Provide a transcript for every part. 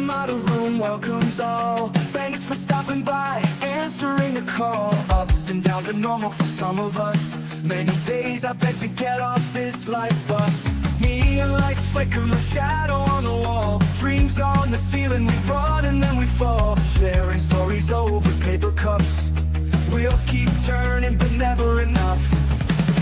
model room welcomes all. Thanks for stopping by, answering the call. Ups and downs are normal for some of us. Many days I beg to get off this life bus. Neon lights flicker, my shadow on the wall. Dreams on the ceiling, we run and then we fall. Sharing stories over paper cups. Wheels keep turning but never enough.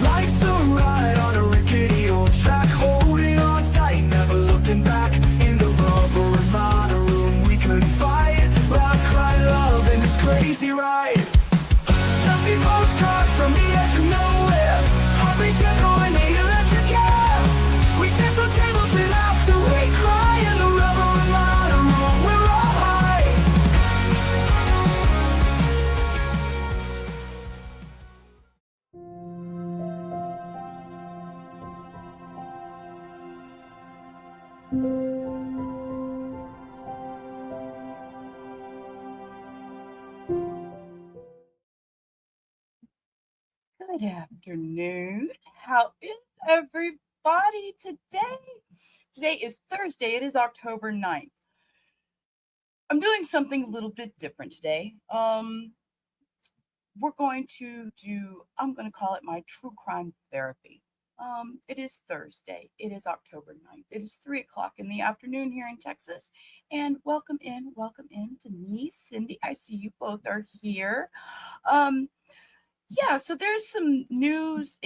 Life's a ride on a rickety old track, holding on tight, never looking back. In the rubber and model room we couldn't fight. Laugh, cry, love, and this crazy ride. Dusty postcards from the edge of nowhere, heartbeats echo in the electric air. We dance on tables lit out to we cry. In the rubber and model room we're all high. Good afternoon. How is everybody today? Today is Thursday. It is October 9th. I'm doing something a little bit different today. We're going to I'm going to call it my true crime therapy. It is Thursday. It is October 9th. It is 3 o'clock in the afternoon here in Texas. And welcome in to me, Cindy. I see you both are here. Yeah, so there's some news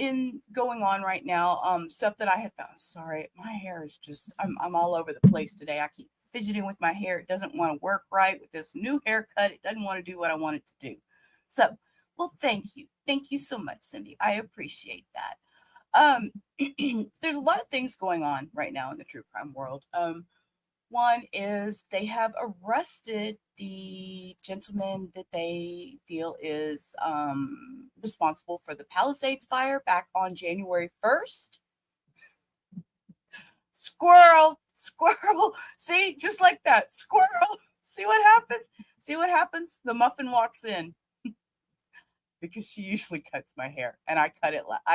going on right now. Stuff that I have found. Sorry, my hair is just, I'm all over the place today. I keep fidgeting with my hair. It doesn't want to work right with this new haircut. It doesn't want to do what I want it to do. So, well, thank you. Thank you so much, Cindy. I appreciate that. There's a lot of things going on right now in the true crime world. One is they have arrested the gentleman that they feel is responsible for the Palisades Fire back on January 1st. Squirrel. See, just like that. Squirrel. See what happens? The muffin walks in. Because she usually cuts my hair, and I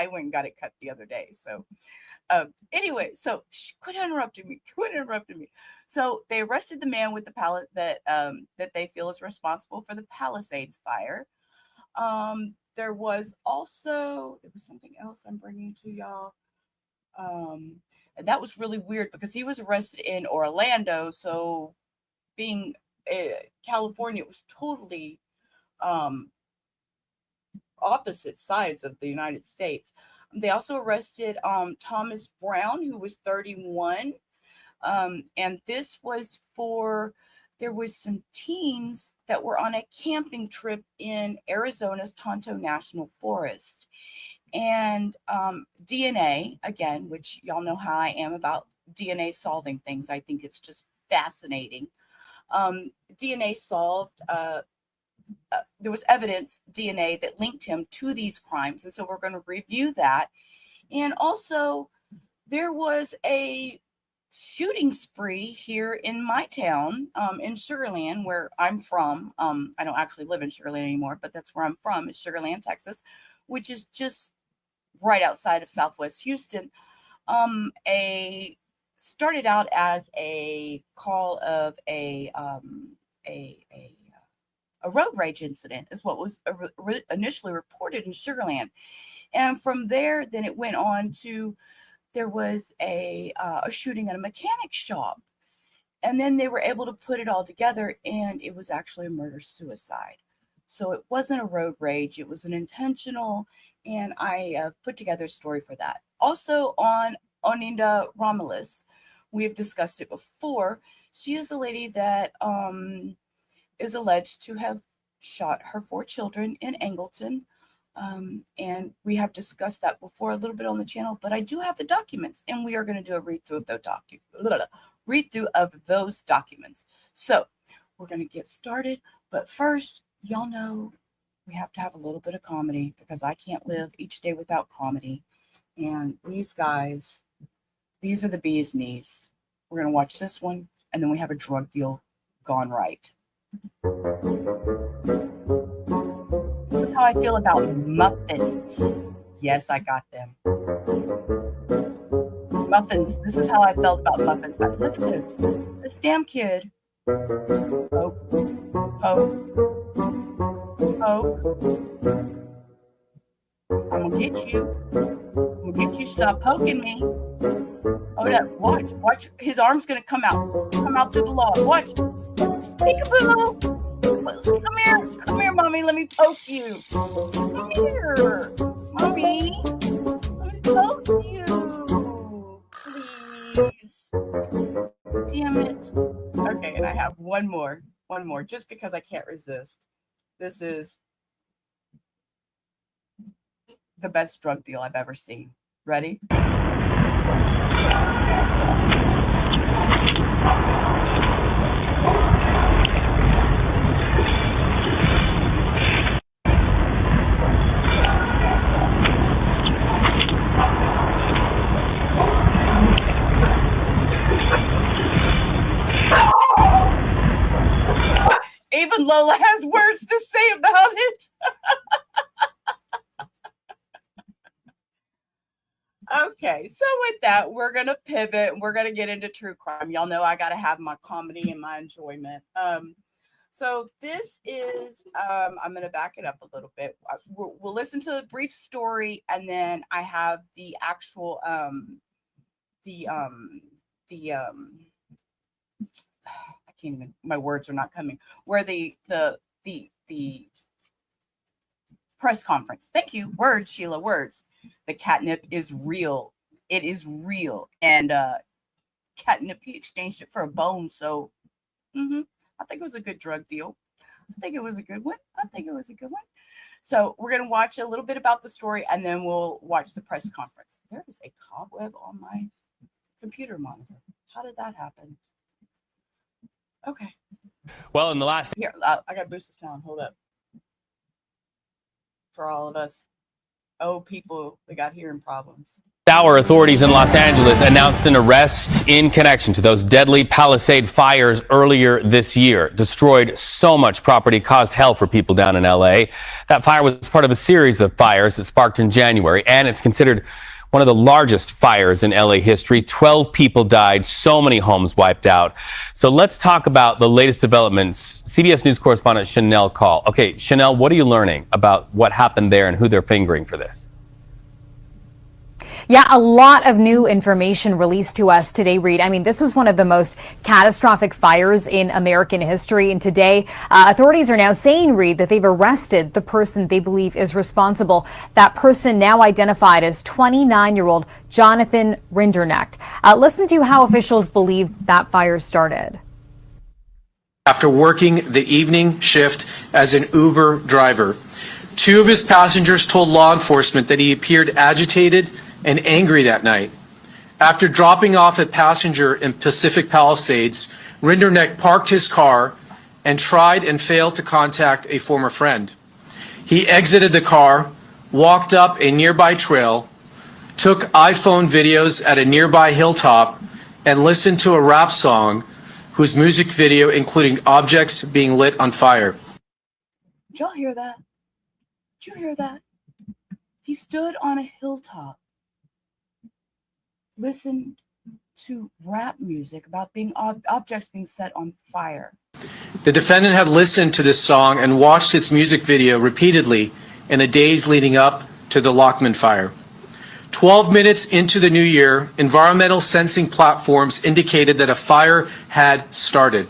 went and got it cut the other day. So anyway, so quit interrupting me. So they arrested the man with the pallet that they feel is responsible for the Palisades Fire. There was something else I'm bringing to y'all. And that was really weird because he was arrested in Orlando. So being California, it was totally opposite sides of the United States. They also arrested Thomas Brown, who was 31. And this was there was some teens that were on a camping trip in Arizona's Tonto National Forest. And DNA, again, which y'all know how I am about DNA solving things. I think it's just fascinating. DNA solved there was evidence, DNA, that linked him to these crimes. And so we're going to review that. And also, there was a shooting spree here in my town, in Sugar Land, where I'm from. I don't actually live in Sugar Land anymore, but that's where I'm from, is Sugar Land, Texas, which is just right outside of Southwest Houston. Started out as a call of a road rage incident is what was initially reported in Sugar Land. And from there, then it went on to, there was a shooting at a mechanic shop. And then they were able to put it all together, and it was actually a murder-suicide. So it wasn't a road rage. It was an intentional, and I have put together a story for that. Also on Oninda Romelus, we have discussed it before. She is a lady that is alleged to have shot her 4 children in Angleton. And we have discussed that before a little bit on the channel, but I do have the documents, and we are going to do a read through of those documents. So we're going to get started. But first, y'all know we have to have a little bit of comedy, because I can't live each day without comedy. And these guys, these are the bee's knees. We're going to watch this one, and then we have a drug deal gone right. This is how I feel about muffins. Yes, I got them. Muffins. This is how I felt about muffins. But look at this. This damn kid Poke, poke, poke. I'm gonna get you. I'm gonna get you. Stop poking me. Hold up. Watch. Watch. His arm's gonna come out. Come out through the log. Watch. Peekaboo. Come here. Come here, mommy. Let me poke you. Come here, mommy. Let me poke you. Please. Damn it. Okay, and I have one more. One more, just because I can't resist. This is the best drug deal I've ever seen. Ready? Even Lola has words to say about it. Okay, so with that, we're going to pivot and we're going to get into true crime. Y'all know I got to have my comedy and my enjoyment. So this is, I'm going to back it up a little bit. We'll listen to the brief story, and then I have the actual, I can't even, my words are not coming, where the press conference. Thank you. Words, Sheila, words. The catnip is real. It is real. And catnip, he exchanged it for a bone. So I think it was a good drug deal. I think it was a good one. So we're going to watch a little bit about the story, and then we'll watch the press conference. There is a cobweb on my computer monitor. How did that happen? Okay. Well, in the last... Here, I got to boost the sound. Hold up. For all of us old people that got hearing problems. Hour, authorities in Los Angeles announced an arrest in connection to those deadly Palisades fires earlier this year. Destroyed so much property, caused hell for people down in LA. That fire was part of a series of fires that sparked in January, and it's considered one of the largest fires in LA history. 12 people died, so many homes wiped out. So let's talk about the latest developments. CBS News correspondent Chanel Call. Okay, Chanel, what are you learning about what happened there and who they're fingering for this? Yeah, a lot of new information released to us today, Reed. I mean, this was one of the most catastrophic fires in American history. And today, authorities are now saying, Reed, that they've arrested the person they believe is responsible. That person now identified as 29-year-old Jonathan Rinderknecht. Listen to how officials believe that fire started. After working the evening shift as an Uber driver, two of his passengers told law enforcement that he appeared agitated and angry that night. After dropping off a passenger in Pacific Palisades, Rinderknecht parked his car and tried and failed to contact a former friend. He exited the car, walked up a nearby trail, took iPhone videos at a nearby hilltop, and listened to a rap song whose music video including objects being lit on fire. Did y'all hear that? Did you hear that? He stood on a hilltop, listened to rap music about being objects being set on fire. The defendant had listened to this song and watched its music video repeatedly in the days leading up to the Lockman fire. 12 minutes into the new year, environmental sensing platforms indicated that a fire had started.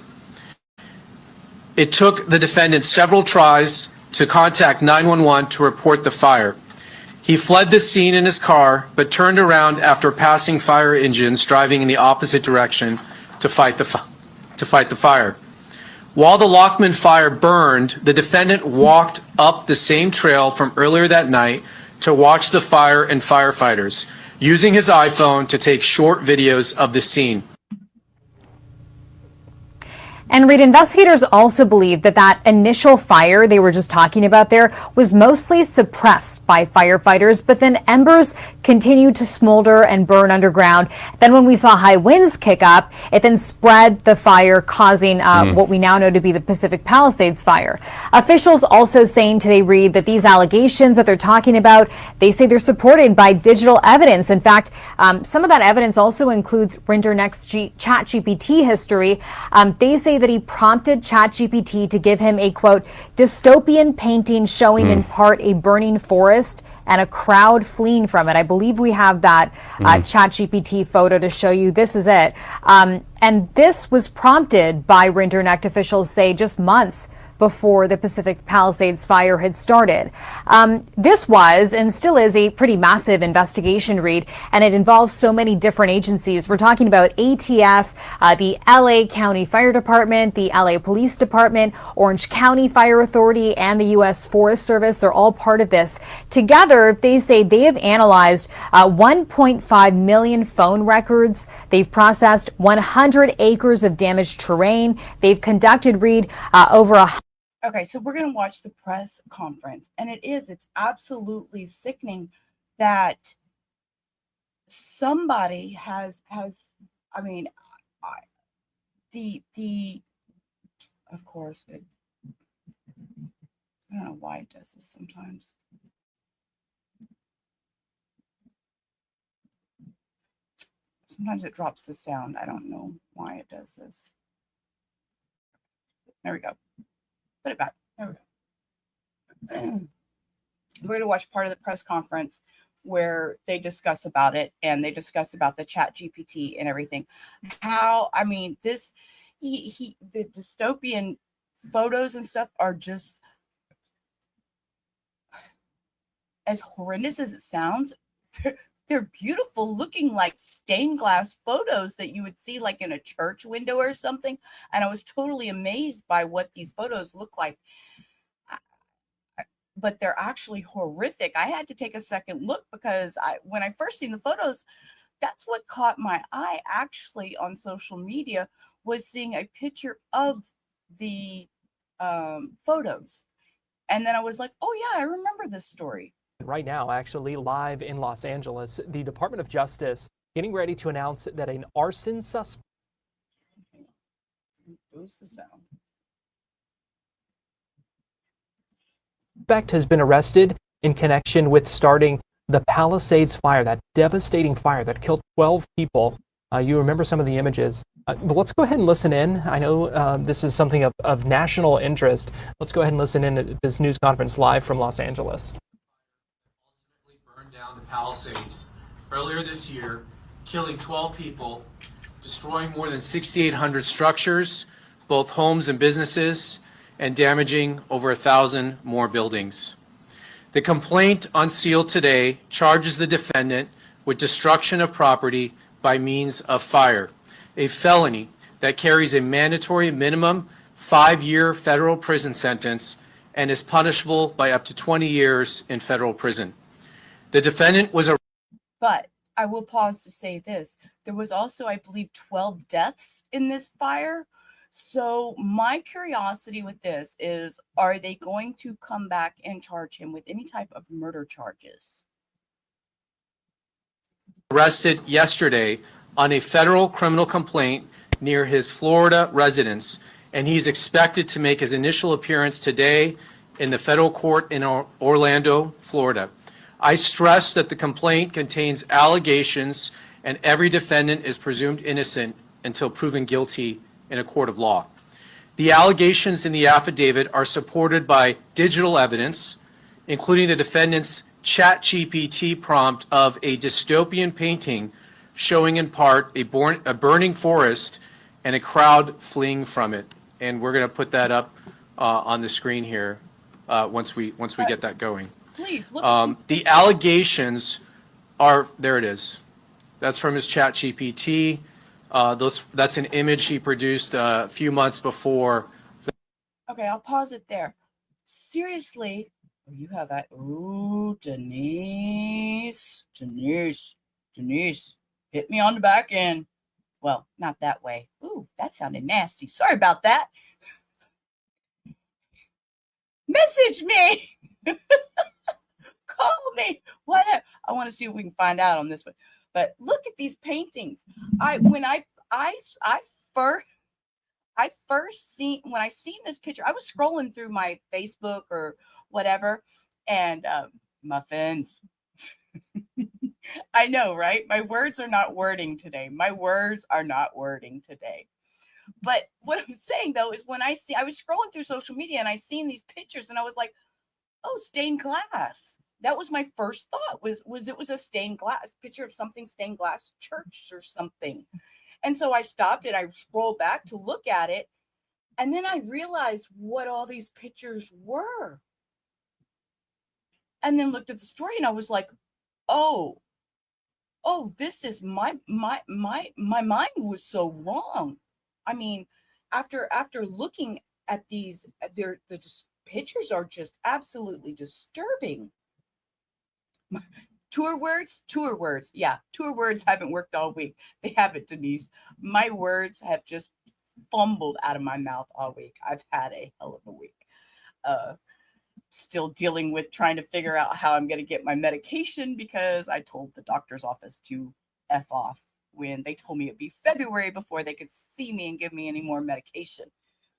It took the defendant several tries to contact 911 to report the fire. He fled the scene in his car, but turned around after passing fire engines driving in the opposite direction to fight the fire. While the Lockman fire burned, the defendant walked up the same trail from earlier that night to watch the fire and firefighters, using his iPhone to take short videos of the scene. And Reed, investigators also believe that that initial fire they were just talking about there was mostly suppressed by firefighters, but then embers continued to smolder and burn underground. Then when we saw high winds kick up, it then spread the fire, causing what we now know to be the Pacific Palisades fire. Officials also saying today, Reed, that these allegations that they're talking about, they say they're supported by digital evidence. In fact, some of that evidence also includes Rinderknecht's ChatGPT history. They say say that he prompted ChatGPT to give him a, quote, dystopian painting showing in part a burning forest and a crowd fleeing from it. I believe we have that ChatGPT photo to show you. This is it. And this was prompted by Rinderknecht, officials say, just months before the Pacific Palisades fire had started. This was and still is a pretty massive investigation, Reed, and it involves so many different agencies. We're talking about ATF, the LA County Fire Department, the LA Police Department, Orange County Fire Authority, and the U.S. Forest Service. They're all part of this. Together, they say they have analyzed 1.5 million phone records. They've processed 100 acres of damaged terrain. They've conducted, Reed, over Okay, so we're going to watch the press conference, and it's absolutely sickening that somebody has, I mean, of course, I don't know why it does this sometimes. Sometimes it drops the sound. I don't know why it does this. There we go. Put it back. There we go. We're going to watch part of the press conference where they discuss about it, and they discuss about the ChatGPT and everything. How, I mean, the dystopian photos and stuff are just as horrendous as it sounds. They're beautiful looking, like stained glass photos that you would see like in a church window or something. And I was totally amazed by what these photos look like. But they're actually horrific. I had to take a second look because when I first seen the photos, that's what caught my eye actually on social media, was seeing a picture of the photos. And then I was like, oh yeah, I remember this story. Right now, actually live in Los Angeles, the Department of Justice getting ready to announce that an arson suspect has been arrested in connection with starting the Palisades Fire, that devastating fire that killed 12 people. You remember some of the images. But let's go ahead and listen in. I know this is something of national interest. Let's go ahead and listen in at this news conference live from Los Angeles. Down the Palisades earlier this year, killing 12 people, destroying more than 6,800 structures, both homes and businesses, and damaging over 1,000 more buildings. The complaint unsealed today charges the defendant with destruction of property by means of fire, a felony that carries a mandatory minimum 5-year federal prison sentence and is punishable by up to 20 years in federal prison. The defendant was a. But I will pause to say this. There was also, I believe, 12 deaths in this fire. So my curiosity with this is, are they going to come back and charge him with any type of murder charges? Arrested yesterday on a federal criminal complaint near his Florida residence, and he's expected to make his initial appearance today in the federal court in Orlando, Florida. I stress that the complaint contains allegations, and every defendant is presumed innocent until proven guilty in a court of law. The allegations in the affidavit are supported by digital evidence, including the defendant's ChatGPT prompt of a dystopian painting showing in part a burning forest and a crowd fleeing from it. And we're going to put that up on the screen here once we get that going. Please look at these. The allegations are, there it is. That's from his ChatGPT. That's an image he produced a few months before. Okay, I'll pause it there. Seriously, oh, you have that. Ooh, Denise, hit me on the back end. Well, not that way. Ooh, that sounded nasty. Sorry about that. Message me. Call me. Whatever. I want to see if we can find out on this one. But look at these paintings. When I seen this picture, I was scrolling through my Facebook or whatever, and muffins. I know, right? My words are not wording today. But what I'm saying though is when I was scrolling through social media and I seen these pictures and I was like, oh, stained glass. That was my first thought was it was a stained glass picture of something, stained glass church or something. And so I stopped and I scrolled back to look at it. And then I realized what all these pictures were. And then looked at the story and I was like, oh, this is my mind was so wrong. I mean, after looking at these, the pictures are just absolutely disturbing. Tour words. Yeah, tour words haven't worked all week. They haven't, Denise. My words have just fumbled out of my mouth all week. I've had a hell of a week. Still dealing with trying to figure out how I'm going to get my medication because I told the doctor's office to F off when they told me it'd be February before they could see me and give me any more medication.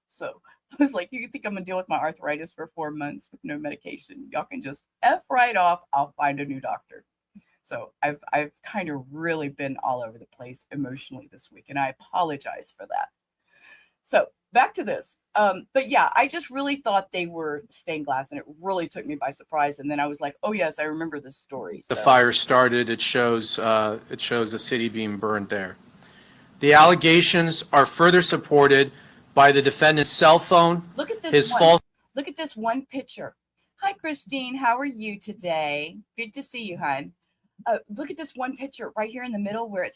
So I was like, you think I'm going to deal with my arthritis for 4 months with no medication? Y'all can just F right off. I'll find a new doctor. So I've kind of really been all over the place emotionally this week, and I apologize for that. So back to this. But yeah, I just really thought they were stained glass, and it really took me by surprise. And then I was like, oh yes, I remember this story. The fire started. It shows a city being burned there. The allegations are further supported by the defendant's cell phone. Look at this. Look at this one picture. Hi, Christine. How are you today? Good to see you, hon. Look at this one picture right here in the middle where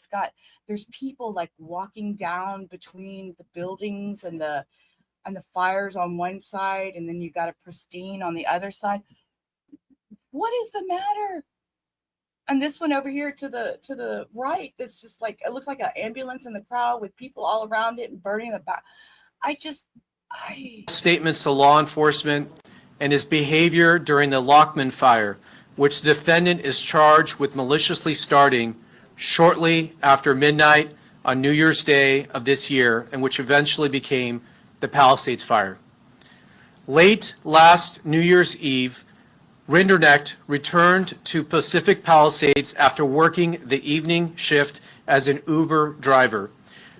there's people like walking down between the buildings and the fires on one side, and then you got a pristine on the other side. What is the matter? And this one over here to the right, it's just like, it looks like an ambulance in the crowd with people all around it and burning the back. Statements to law enforcement and his behavior during the Lockman fire, which the defendant is charged with maliciously starting shortly after midnight on New Year's Day of this year, and which eventually became the Palisades Fire. Late last New Year's Eve, Rinderknecht returned to Pacific Palisades after working the evening shift as an Uber driver.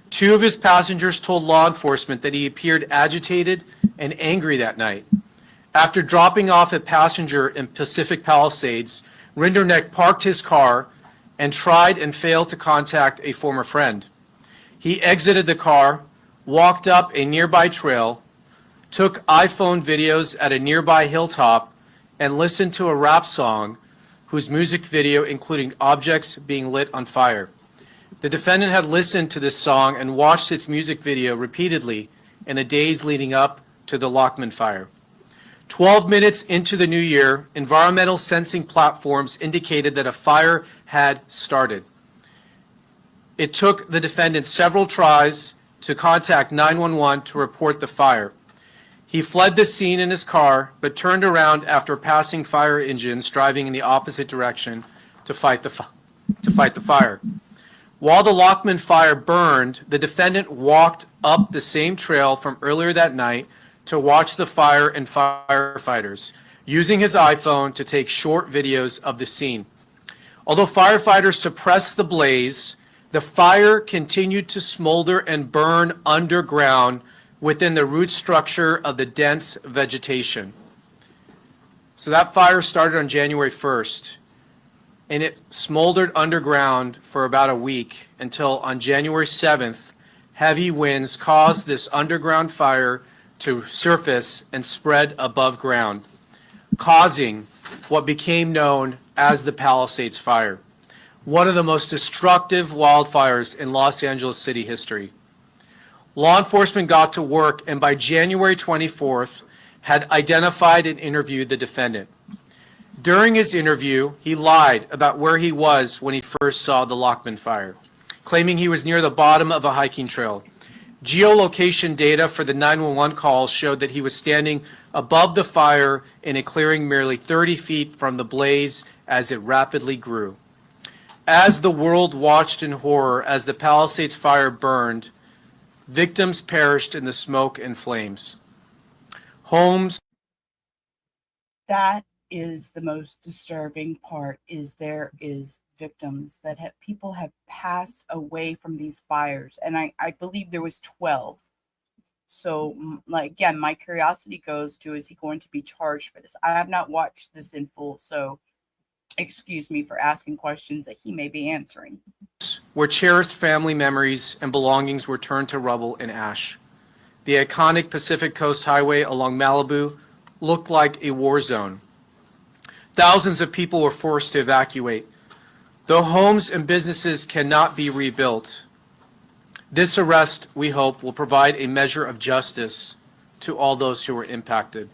Two of his passengers told law enforcement that he appeared agitated and angry that night. After dropping off a passenger in Pacific Palisades, Rinderknecht parked his car and tried and failed to contact a former friend. He exited the car, walked up a nearby trail, took iPhone videos at a nearby hilltop, and listened to a rap song whose music video included objects being lit on fire. The defendant had listened to this song and watched its music video repeatedly in the days leading up to the Lockman fire. 12 minutes into the new year, environmental sensing platforms indicated that a fire had started. It took the defendant several tries to contact 911 to report the fire. He fled the scene in his car, but turned around after passing fire engines driving in the opposite direction to fight the fire. While the Lockman fire burned, the defendant walked up the same trail from earlier that night to watch the fire and firefighters, using his iPhone to take short videos of the scene. Although firefighters suppressed the blaze, the fire continued to smolder and burn underground within the root structure of the dense vegetation. So that fire started on January 1st, and it smoldered underground for about a week until on January 7th, heavy winds caused this underground fire to surface and spread above ground, causing what became known as the Palisades Fire, one of the most destructive wildfires in Los Angeles City history. Law enforcement got to work, and by January 24th, had identified and interviewed the defendant. During his interview, he lied about where he was when he first saw the Lockman fire, claiming he was near the bottom of a hiking trail. Geolocation data for the 911 calls showed that he was standing above the fire in a clearing merely 30 feet from the blaze as it rapidly grew. As the world watched in horror as the Palisades fire burned, victims perished in the smoke and flames. Homes. That is the most disturbing part, is there is victims that people have passed away from these fires. And I believe there was 12. So, like, again, my curiosity goes to, is he going to be charged for this? I have not watched this in full, so excuse me for asking questions that he may be answering. Where cherished family memories and belongings were turned to rubble and ash. The iconic Pacific Coast Highway along Malibu looked like a war zone. Thousands of people were forced to evacuate. Though homes and businesses cannot be rebuilt, this arrest, we hope, will provide a measure of justice to all those who were impacted.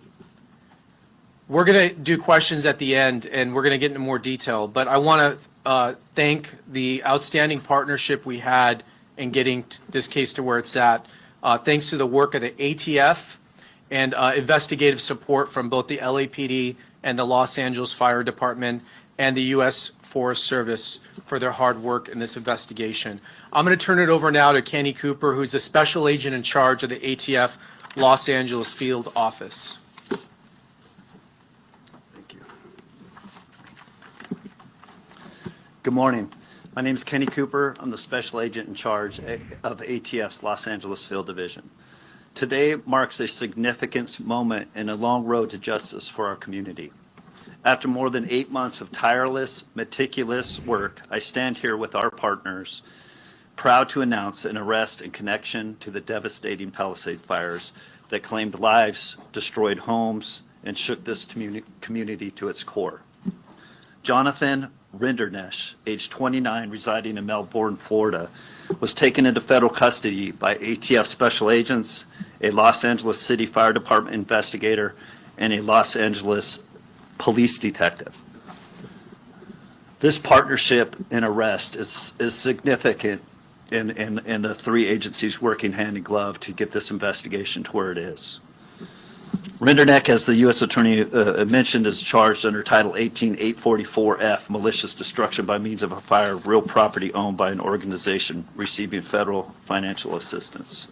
We're going to do questions at the end, and we're going to get into more detail, but I want to thank the outstanding partnership we had in getting this case to where it's at. Thanks to the work of the ATF and investigative support from both the LAPD and the Los Angeles Fire Department and the U.S. Forest Service for their hard work in this investigation. I'm going to turn it over now to Kenny Cooper, who's the special agent in charge of the ATF Los Angeles Field Office. Thank you. Good morning. My name is Kenny Cooper. I'm the special agent in charge of ATF's Los Angeles Field Division. Today marks a significant moment in a long road to justice for our community. After more than 8 months of tireless, meticulous work, I stand here with our partners, proud to announce an arrest in connection to the devastating Palisades fires that claimed lives, destroyed homes, and shook this community to its core. Jonathan Rinderknecht, age 29, residing in Melbourne, Florida, was taken into federal custody by ATF special agents, a Los Angeles City Fire Department investigator, and a Los Angeles police detective. This partnership and arrest is significant in the three agencies working hand in glove to get this investigation to where it is. Rinderknecht, as the U.S. Attorney mentioned, is charged under Title 18-844F, malicious destruction by means of a fire of real property owned by an organization receiving federal financial assistance.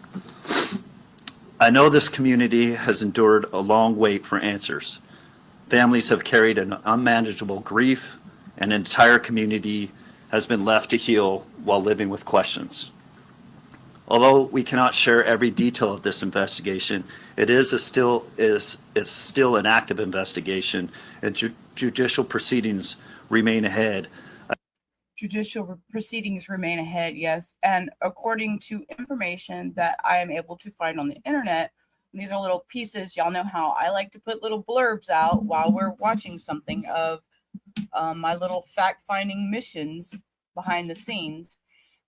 I know this community has endured a long wait for answers. Families have carried an unmanageable grief, and an entire community has been left to heal while living with questions. Although we cannot share every detail of this investigation, it is still an active investigation, and judicial proceedings remain ahead. Judicial proceedings remain ahead, yes. And according to information that I am able to find on the internet, these are little pieces. Y'all know how I like to put little blurbs out while we're watching something of my little fact-finding missions behind the scenes.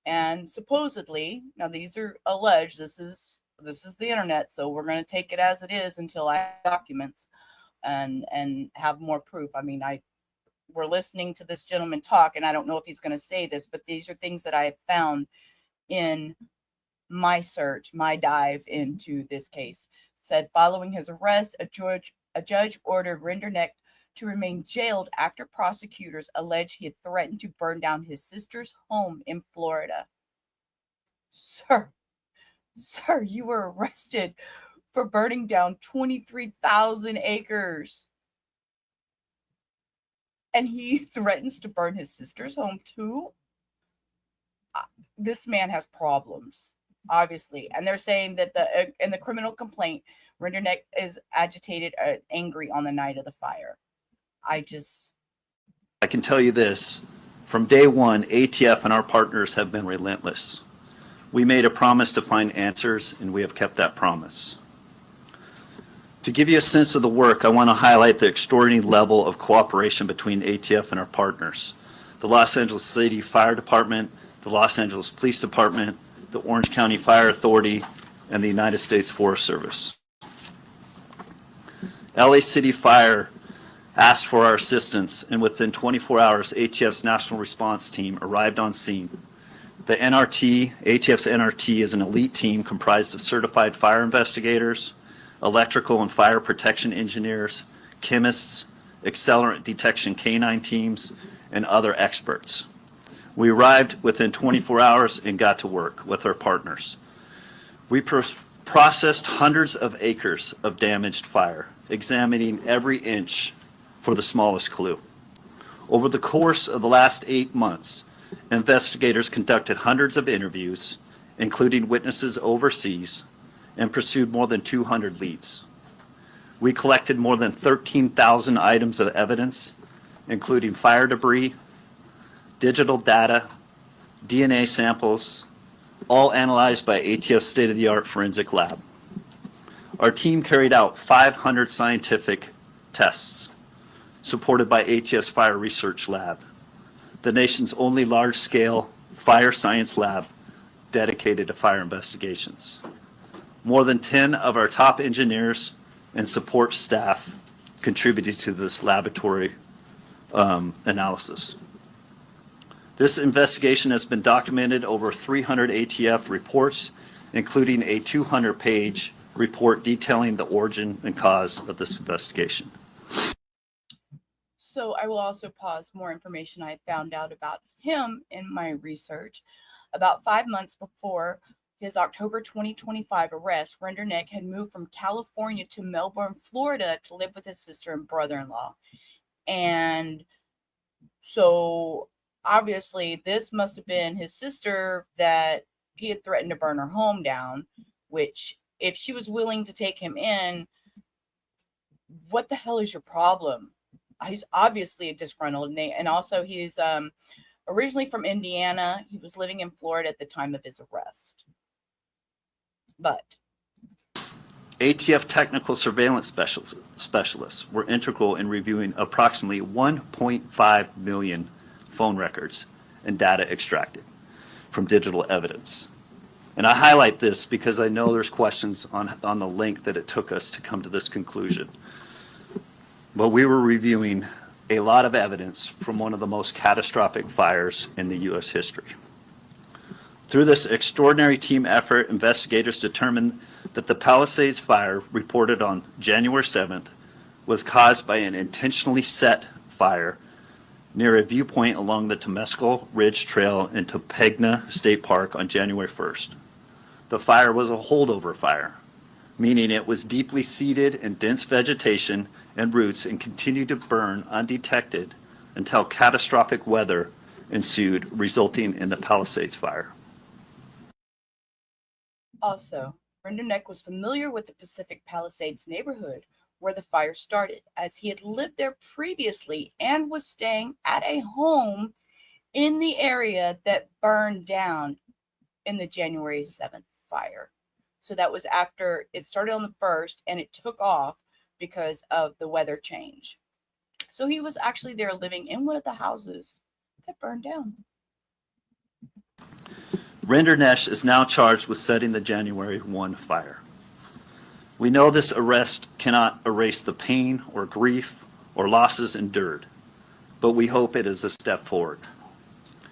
And supposedly, now these are alleged, this is the internet, so we're going to take it as it is until I have documents and have more proof. I mean, we're listening to this gentleman talk, and I don't know if he's going to say this, but these are things that I have found in my search, my dive into this case. Said following his arrest, a judge ordered Rinderknecht to remain jailed after prosecutors allege he had threatened to burn down his sister's home in Florida. Sir, you were arrested for burning down 23,000 acres. And he threatens to burn his sister's home too? This man has problems, obviously. And they're saying that in the criminal complaint, Rinderknecht is agitated and angry on the night of the fire. I can tell you this, from day one, ATF and our partners have been relentless. We made a promise to find answers, and we have kept that promise. To give you a sense of the work, I want to highlight the extraordinary level of cooperation between ATF and our partners. The Los Angeles City Fire Department, the Los Angeles Police Department, the Orange County Fire Authority, and the United States Forest Service. LA City Fire asked for our assistance, and within 24 hours, ATF's National Response Team arrived on scene. The NRT, ATF's NRT, is an elite team comprised of certified fire investigators, electrical and fire protection engineers, chemists, accelerant detection canine teams, and other experts. We arrived within 24 hours and got to work with our partners. We processed hundreds of acres of damaged fire, examining every inch for the smallest clue. Over the course of the last 8 months, investigators conducted hundreds of interviews, including witnesses overseas, and pursued more than 200 leads. We collected more than 13,000 items of evidence, including fire debris, digital data, DNA samples, all analyzed by ATF's state-of-the-art forensic lab. Our team carried out 500 scientific tests supported by ATF's Fire Research Lab, the nation's only large-scale fire science lab dedicated to fire investigations. More than 10 of our top engineers and support staff contributed to this laboratory analysis. This investigation has been documented over 300 ATF reports, including a 200-page report detailing the origin and cause of this investigation. So I will also pause more information I found out about him in my research. About 5 months before his October 2025 arrest, Rinderknecht had moved from California to Melbourne, Florida to live with his sister and brother-in-law. And so obviously this must have been his sister that he had threatened to burn her home down, which if she was willing to take him in, what the hell is your problem? He's obviously a disgruntled, and also he's originally from Indiana. He was living in Florida at the time of his arrest. But ATF technical surveillance specialists were integral in reviewing approximately 1.5 million phone records and data extracted from digital evidence. And I highlight this because I know there's questions on the length that it took us to come to this conclusion. But we were reviewing a lot of evidence from one of the most catastrophic fires in the U.S. history. Through this extraordinary team effort, investigators determined that the Palisades Fire, reported on January 7th, was caused by an intentionally set fire near a viewpoint along the Temescal Ridge Trail in Topanga State Park on January 1st. The fire was a holdover fire, meaning it was deeply seated in dense vegetation and roots and continued to burn undetected until catastrophic weather ensued, resulting in the Palisades Fire. also, Rinderknecht was familiar with the Pacific Palisades neighborhood where the fire started, as he had lived there previously and was staying at a home in the area that burned down in the January 7th fire. So that was after it started on the 1st and it took off because of the weather change. So he was actually there living in one of the houses that burned down. Rinderknecht is now charged with setting the January 1 fire. We know this arrest cannot erase the pain or grief or losses endured, but we hope it is a step forward.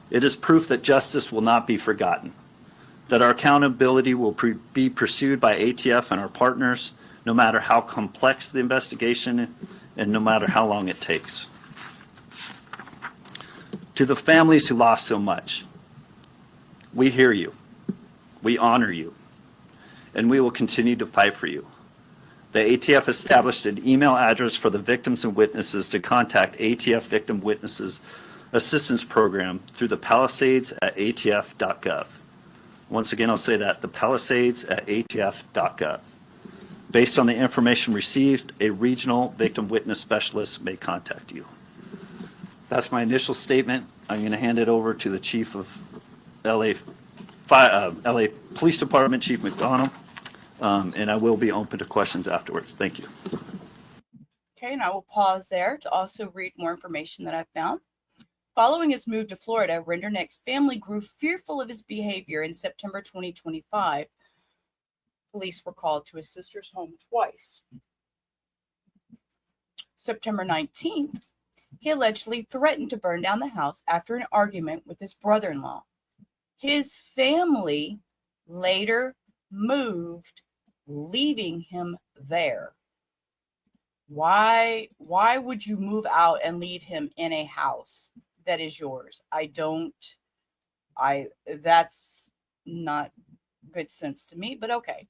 It is proof that justice will not be forgotten, that our accountability will be pursued by ATF and our partners, no matter how complex the investigation and no matter how long it takes. To the families who lost so much, we hear you, we honor you, and we will continue to fight for you. The ATF established an email address for the victims and witnesses to contact ATF Victim Witnesses Assistance Program through the Palasades at atf.gov. Once again, I'll say that, the Palasades at atf.gov. Based on the information received, a regional victim witness specialist may contact you. That's my initial statement. I'm going to hand it over to the Chief of LA Police Department, Chief McDonald, and I will be open to questions afterwards. Thank you. Okay, and I will pause there to also read more information that I found. Following his move to Florida, Rinderknecht's family grew fearful of his behavior. In September 2025, police were called to his sister's home twice. September 19th, he allegedly threatened to burn down the house after an argument with his brother-in-law. His family later moved, leaving him there. Why would you move out and leave him in a house that is yours? That's not good sense to me, but okay.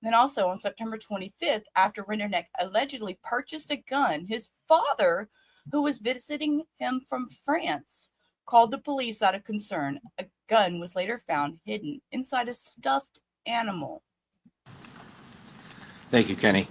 Then also on September 25th, after Rinderknecht allegedly purchased a gun, his father, who was visiting him from France, called the police out of concern. A gun was later found hidden inside a stuffed animal. Thank you, Kenny.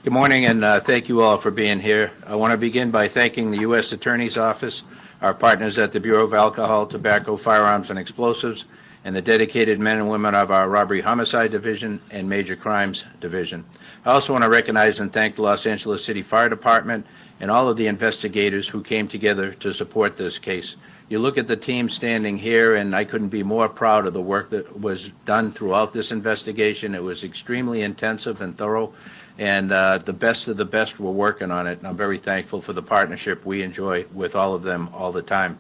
Good morning, and thank you all for being here. I want to begin by thanking the U.S. Attorney's Office, our partners at the Bureau of Alcohol, Tobacco, Firearms, and Explosives, and the dedicated men and women of our Robbery Homicide Division and Major Crimes Division. I also want to recognize and thank the Los Angeles City Fire Department and all of the investigators who came together to support this case. You look at the team standing here, and I couldn't be more proud of the work that was done throughout this investigation. It was extremely intensive and thorough, and the best of the best were working on it, and I'm very thankful for the partnership we enjoy with all of them all the time.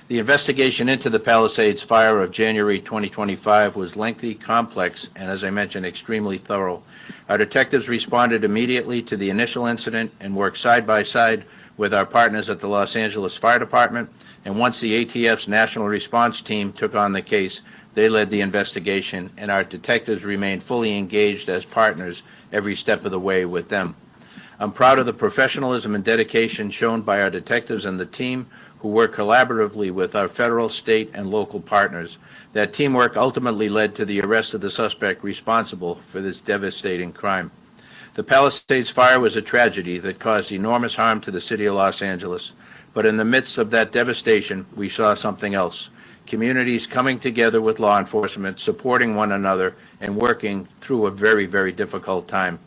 The investigation into the Palisades Fire of January 2025 was lengthy, complex, and as I mentioned, extremely thorough. Our detectives responded immediately to the initial incident and worked side by side with our partners at the Los Angeles Fire Department, and once the ATF's National Response Team took on the case, they led the investigation, and our detectives remained fully engaged as partners every step of the way with them. I'm proud of the professionalism and dedication shown by our detectives and the team who work collaboratively with our federal, state, and local partners. That teamwork ultimately led to the arrest of the suspect responsible for this devastating crime. The Palisades Fire was a tragedy that caused enormous harm to the city of Los Angeles. But in the midst of that devastation, we saw something else. Communities coming together with law enforcement, supporting one another, and working through a very, very difficult time.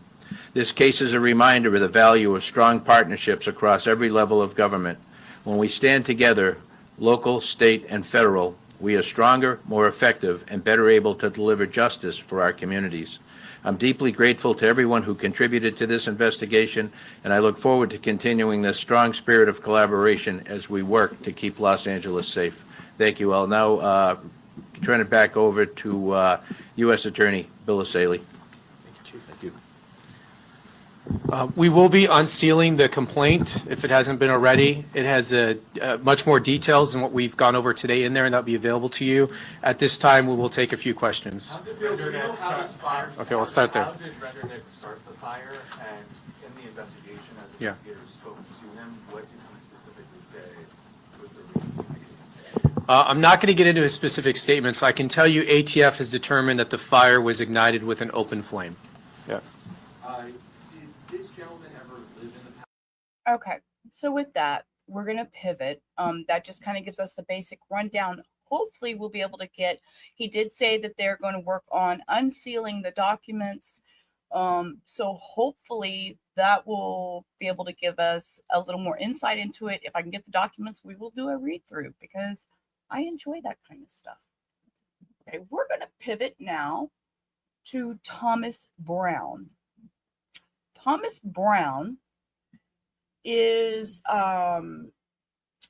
This case is a reminder of the value of strong partnerships across every level of government. When we stand together, local, state, and federal, we are stronger, more effective, and better able to deliver justice for our communities. I'm deeply grateful to everyone who contributed to this investigation, and I look forward to continuing this strong spirit of collaboration as we work to keep Los Angeles safe. Thank you. I'll now turn it back over to U.S. Attorney Bill Asaley. Thank you. We will be unsealing the complaint if it hasn't been already. It has much more details than what we've gone over today in there, and that'll be available to you. At this time, we will take a few questions. Okay, we'll start there. How did Rinderknecht start the fire? And in the investigation, as investigators spoke to him, what did he specifically say was the reason? I'm not going to get into his specific statements. I can tell you ATF has determined that the fire was ignited with an open flame. Yeah. Did this gentleman ever live in the Okay, so with that, we're going to pivot. That just kind of gives us the basic rundown. Hopefully we'll be able to get, he did say that they're going to work on unsealing the documents. So hopefully that will be able to give us a little more insight into it. If I can get the documents, we will do a read through because I enjoy that kind of stuff. Okay, we're going to pivot now to Thomas Brown. Thomas Brown is,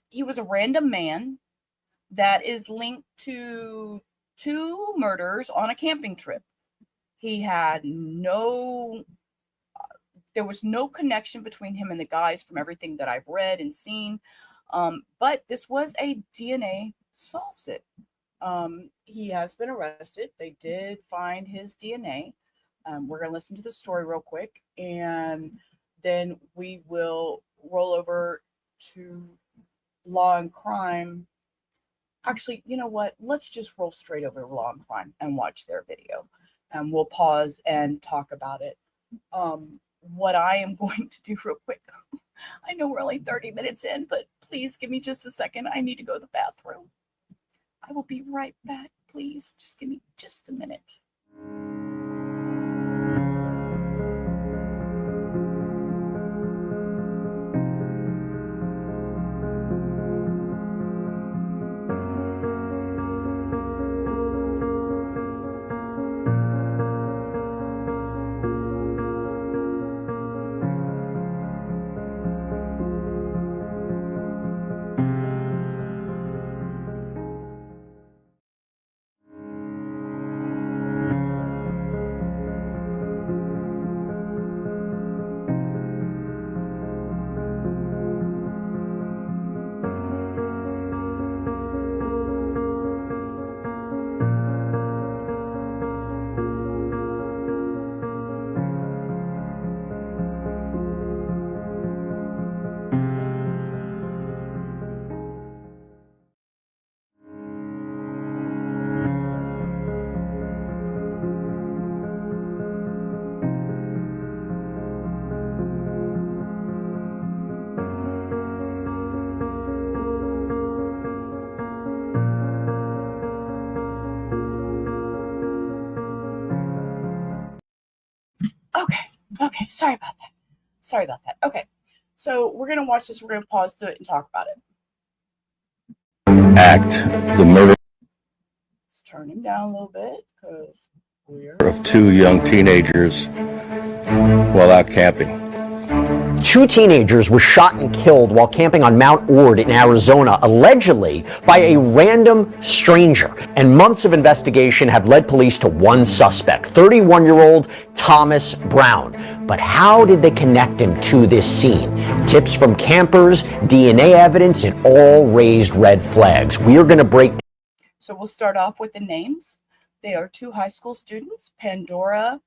he was a random man that is linked to 2 murders on a camping trip. He had there was no connection between him and the guys from everything that I've read and seen. But this was a DNA solves it. He has been arrested. They did find his DNA. We're going to listen to the story real quick, and then we will roll over to Law and Crime. Actually, you know what? Let's just roll straight over to Law and Crime and watch their video. And we'll pause and talk about it. What I am going to do real quick, I know we're only 30 minutes in, but please give me just a second. I need to go to the bathroom. I will be right back, please. Just give me just a minute. Okay, sorry about that. Sorry about that. Okay, so we're going to watch this. We're going to pause to it and talk about it. Act the murder Let's turn him down a little bit because we're of two young teenagers while out camping. Two teenagers were shot and killed while camping on Mount Ord in Arizona, allegedly by a random stranger. And months of investigation have led police to one suspect, 31-year-old Thomas Brown. But how did they connect him to this scene? Tips from campers, DNA evidence, it all raised red flags. We are going to break. So we'll start off with the names. They are two high school students, Pandora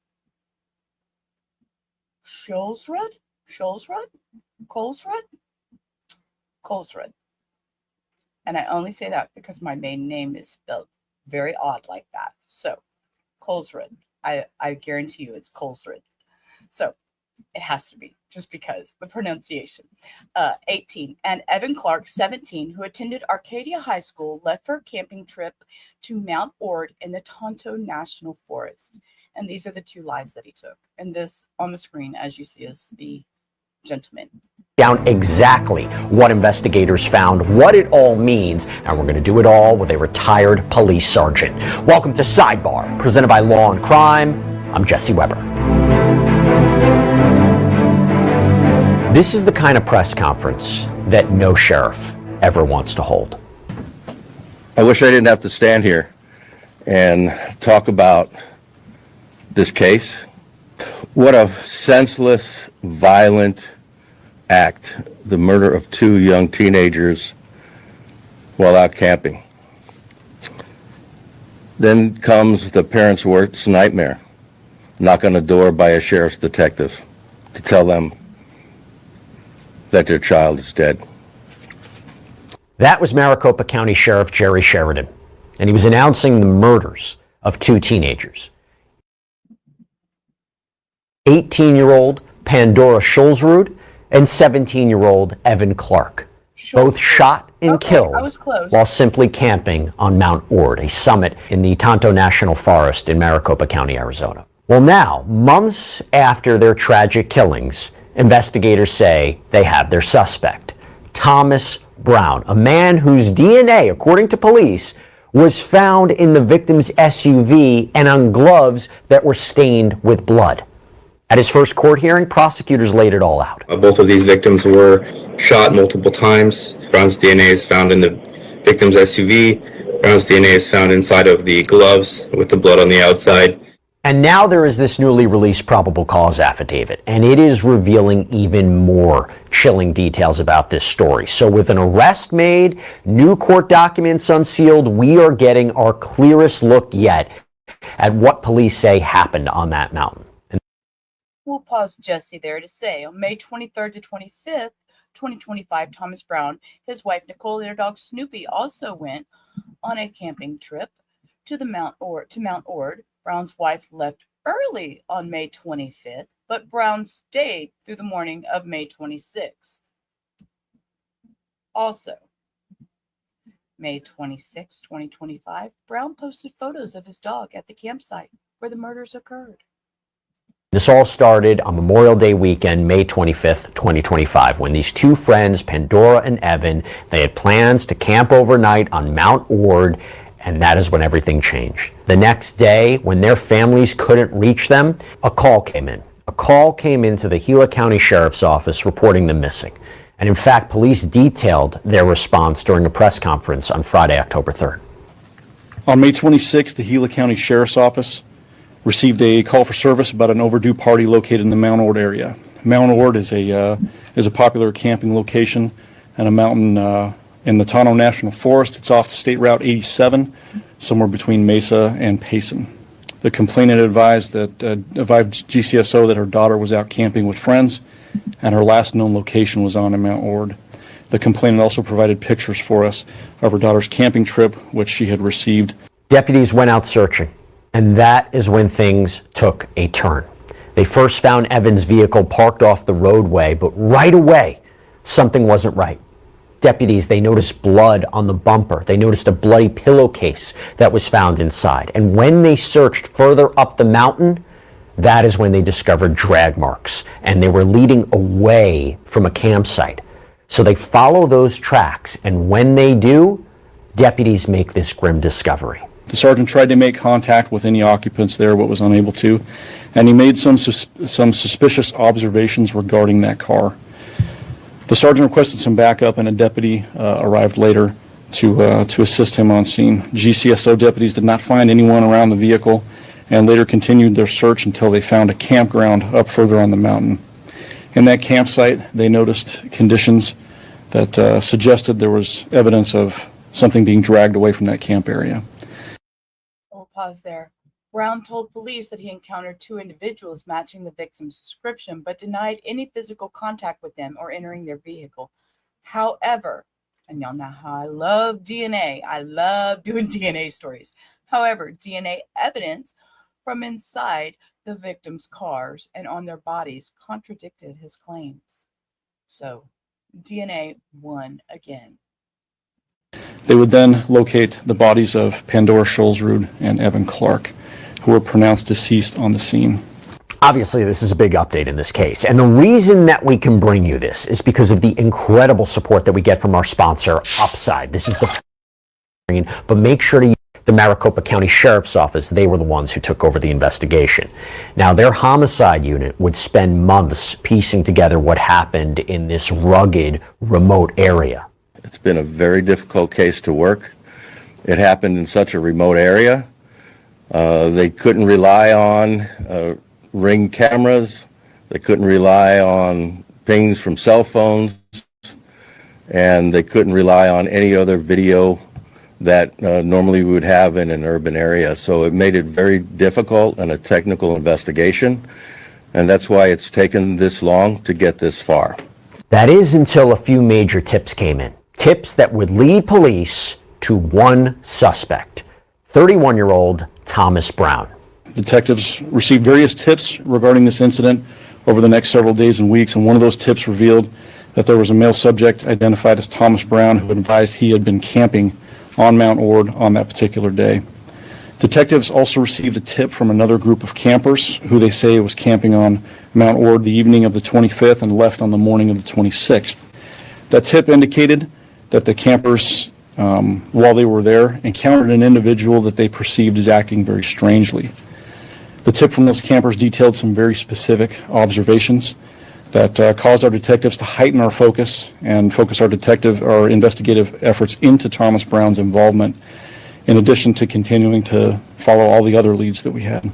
Colesrud. And I only say that because my maiden name is spelled very odd like that. So Colesrud. I guarantee you it's Colesrud. So it has to be, just because the pronunciation. 18. And Evan Clark, 17, who attended Arcadia High School, left for a camping trip to Mount Ord in the Tonto National Forest. And these are the two lives that he took. And this on the screen, as you see, is the gentleman. Down exactly what investigators found, what it all means, and we're going to do it all with a retired police sergeant. Welcome to Sidebar, presented by Law and Crime. I'm Jesse Weber. This is the kind of press conference that no sheriff ever wants to hold. I wish I didn't have to stand here and talk about this case. What a senseless, violent act, the murder of two young teenagers while out camping. Then comes the parents' worst nightmare, knock on the door by a sheriff's detective to tell them that their child is dead. That was Maricopa County Sheriff Jerry Sheridan, and he was announcing the murders of two teenagers. 18-year-old Pandora Colesrud and 17-year-old Evan Clark, both shot and killed while simply camping on Mount Ord, a summit in the Tonto National Forest in Maricopa County, Arizona. Well, now, months after their tragic killings, investigators say they have their suspect, Thomas Brown, a man whose DNA, according to police, was found in the victim's SUV and on gloves that were stained with blood. At his first court hearing, prosecutors laid it all out. Both of these victims were shot multiple times. Brown's DNA is found in the victim's SUV. Brown's DNA is found inside of the gloves with the blood on the outside. And now there is this newly released probable cause affidavit, and it is revealing even more chilling details about this story. So with an arrest made, new court documents unsealed, we are getting our clearest look yet at what police say happened on that mountain. We'll pause Jesse there to say on May 23rd to 25th, 2025, Thomas Brown, his wife Nicole, and their dog Snoopy also went on a camping trip to Mount Ord. Brown's wife left early on May 25th, but Brown stayed through the morning of May 26th. Also, May 26, 2025, Brown posted photos of his dog at the campsite where the murders occurred. This all started on Memorial Day weekend, May 25th, 2025, when these two friends, Pandora and Evan, they had plans to camp overnight on Mount Ord, and that is when everything changed. The next day, when their families couldn't reach them, a call came in. A call came into the Gila County Sheriff's Office reporting them missing. And in fact, police detailed their response during a press conference on Friday, October 3rd. On May 26th, the Gila County Sheriff's Office received a call for service about an overdue party located in the Mount Ord area. Mount Ord is a popular camping location and a mountain in the Tonto National Forest. It's off the State Route 87, somewhere between Mesa and Payson. The complainant advised GCSO that her daughter was out camping with friends, and her last known location was on Mount Ord. The complainant also provided pictures for us of her daughter's camping trip, which she had received. Deputies went out searching. And that is when things took a turn. They first found Evan's vehicle parked off the roadway, but right away, something wasn't right. Deputies, they noticed blood on the bumper. They noticed a bloody pillowcase that was found inside. And when they searched further up the mountain, that is when they discovered drag marks, and they were leading away from a campsite. So they follow those tracks, and when they do, deputies make this grim discovery. The sergeant tried to make contact with any occupants there, but was unable to, and he made some suspicious observations regarding that car. The sergeant requested some backup, and a deputy arrived later to assist him on scene. GCSO deputies did not find anyone around the vehicle, and later continued their search until they found a campground up further on the mountain. In that campsite, they noticed conditions that suggested there was evidence of something being dragged away from that camp area. We'll pause there. Brown told police that he encountered 2 individuals matching the victim's description, but denied any physical contact with them or entering their vehicle. However, and y'all know how I love DNA. I love doing DNA stories. However, DNA evidence from inside the victims' cars and on their bodies contradicted his claims. So, DNA won again. They would then locate the bodies of Pandora Scholzrud and Evan Clark, who were pronounced deceased on the scene. Obviously, this is a big update in this case, and the reason that we can bring you this is because of the incredible support that we get from our sponsor, Upside. This is the but make sure to use the Maricopa County Sheriff's Office. They were the ones who took over the investigation. Now, their homicide unit would spend months piecing together what happened in this rugged, remote area. It's been a very difficult case to work. It happened in such a remote area. They couldn't rely on Ring cameras. They couldn't rely on pings from cell phones, and they couldn't rely on any other video that normally we would have in an urban area. So it made it very difficult and a technical investigation, and that's why it's taken this long to get this far. That is until a few major tips came in. Tips that would lead police to one suspect, 31-year-old Thomas Brown. Detectives received various tips regarding this incident over the next several days and weeks, and one of those tips revealed that there was a male subject identified as Thomas Brown who advised he had been camping on Mount Ord on that particular day. Detectives also received a tip from another group of campers who they say was camping on Mount Ord the evening of the 25th and left on the morning of the 26th. That tip indicated that the campers, while they were there, encountered an individual that they perceived as acting very strangely. The tip from those campers detailed some very specific observations that caused our detectives to heighten our focus and focus our investigative efforts into Thomas Brown's involvement, in addition to continuing to follow all the other leads that we had.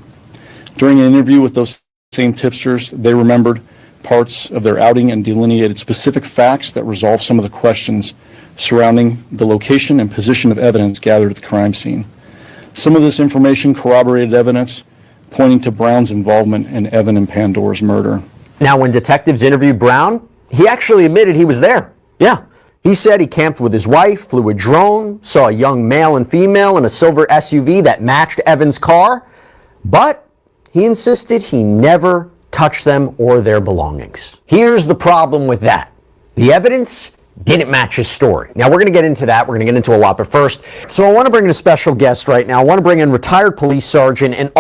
During an interview with those same tipsters, they remembered parts of their outing and delineated specific facts that resolved some of the questions surrounding the location and position of evidence gathered at the crime scene. Some of this information corroborated evidence pointing to Brown's involvement in Evan and Pandora's murder. Now, when detectives interviewed Brown, he actually admitted he was there. Yeah, he said he camped with his wife, flew a drone, saw a young male and female in a silver SUV that matched Evan's car, but he insisted he never touched them or their belongings. Here's the problem with that. The evidence didn't match his story. Now, we're going to get into that. We're going to get into a lot, but first, so I want to bring in a special guest right now. I want to bring in retired police sergeant and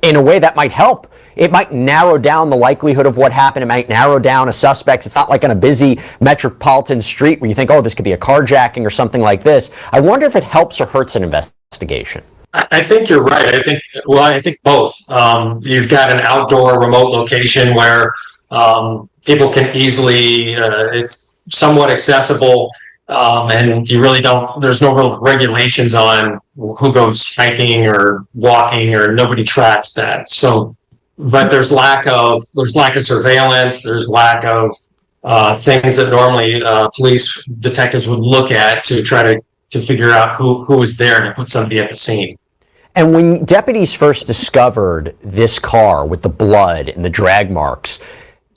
in a way that might help. It might narrow down the likelihood of what happened. It might narrow down a suspect. It's not like on a busy metropolitan street where you think, oh, this could be a carjacking or something like this. I wonder if it helps or hurts an investigation. I think you're right. I think both. You've got an outdoor remote location where people can easily, it's somewhat accessible, and you really don't, there's no real regulations on who goes hiking or walking, or nobody tracks that. So, but there's lack of surveillance, there's lack of things that normally police detectives would look at to try to figure out who was there to put somebody at the scene. And when deputies first discovered this car with the blood and the drag marks,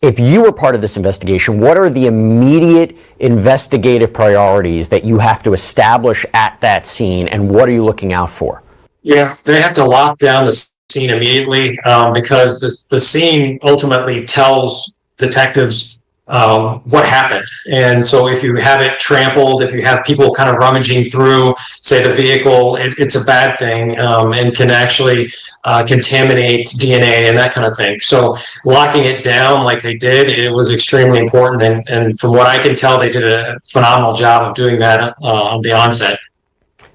if you were part of this investigation, what are the immediate investigative priorities that you have to establish at that scene, and what are you looking out for? Yeah, they have to lock down the scene immediately because the scene ultimately tells detectives what happened. And so if you have it trampled, if you have people kind of rummaging through, say, the vehicle, it's a bad thing, and can actually contaminate DNA and that kind of thing. So locking it down like they did, it was extremely important. And from what I can tell, they did a phenomenal job of doing that on the onset.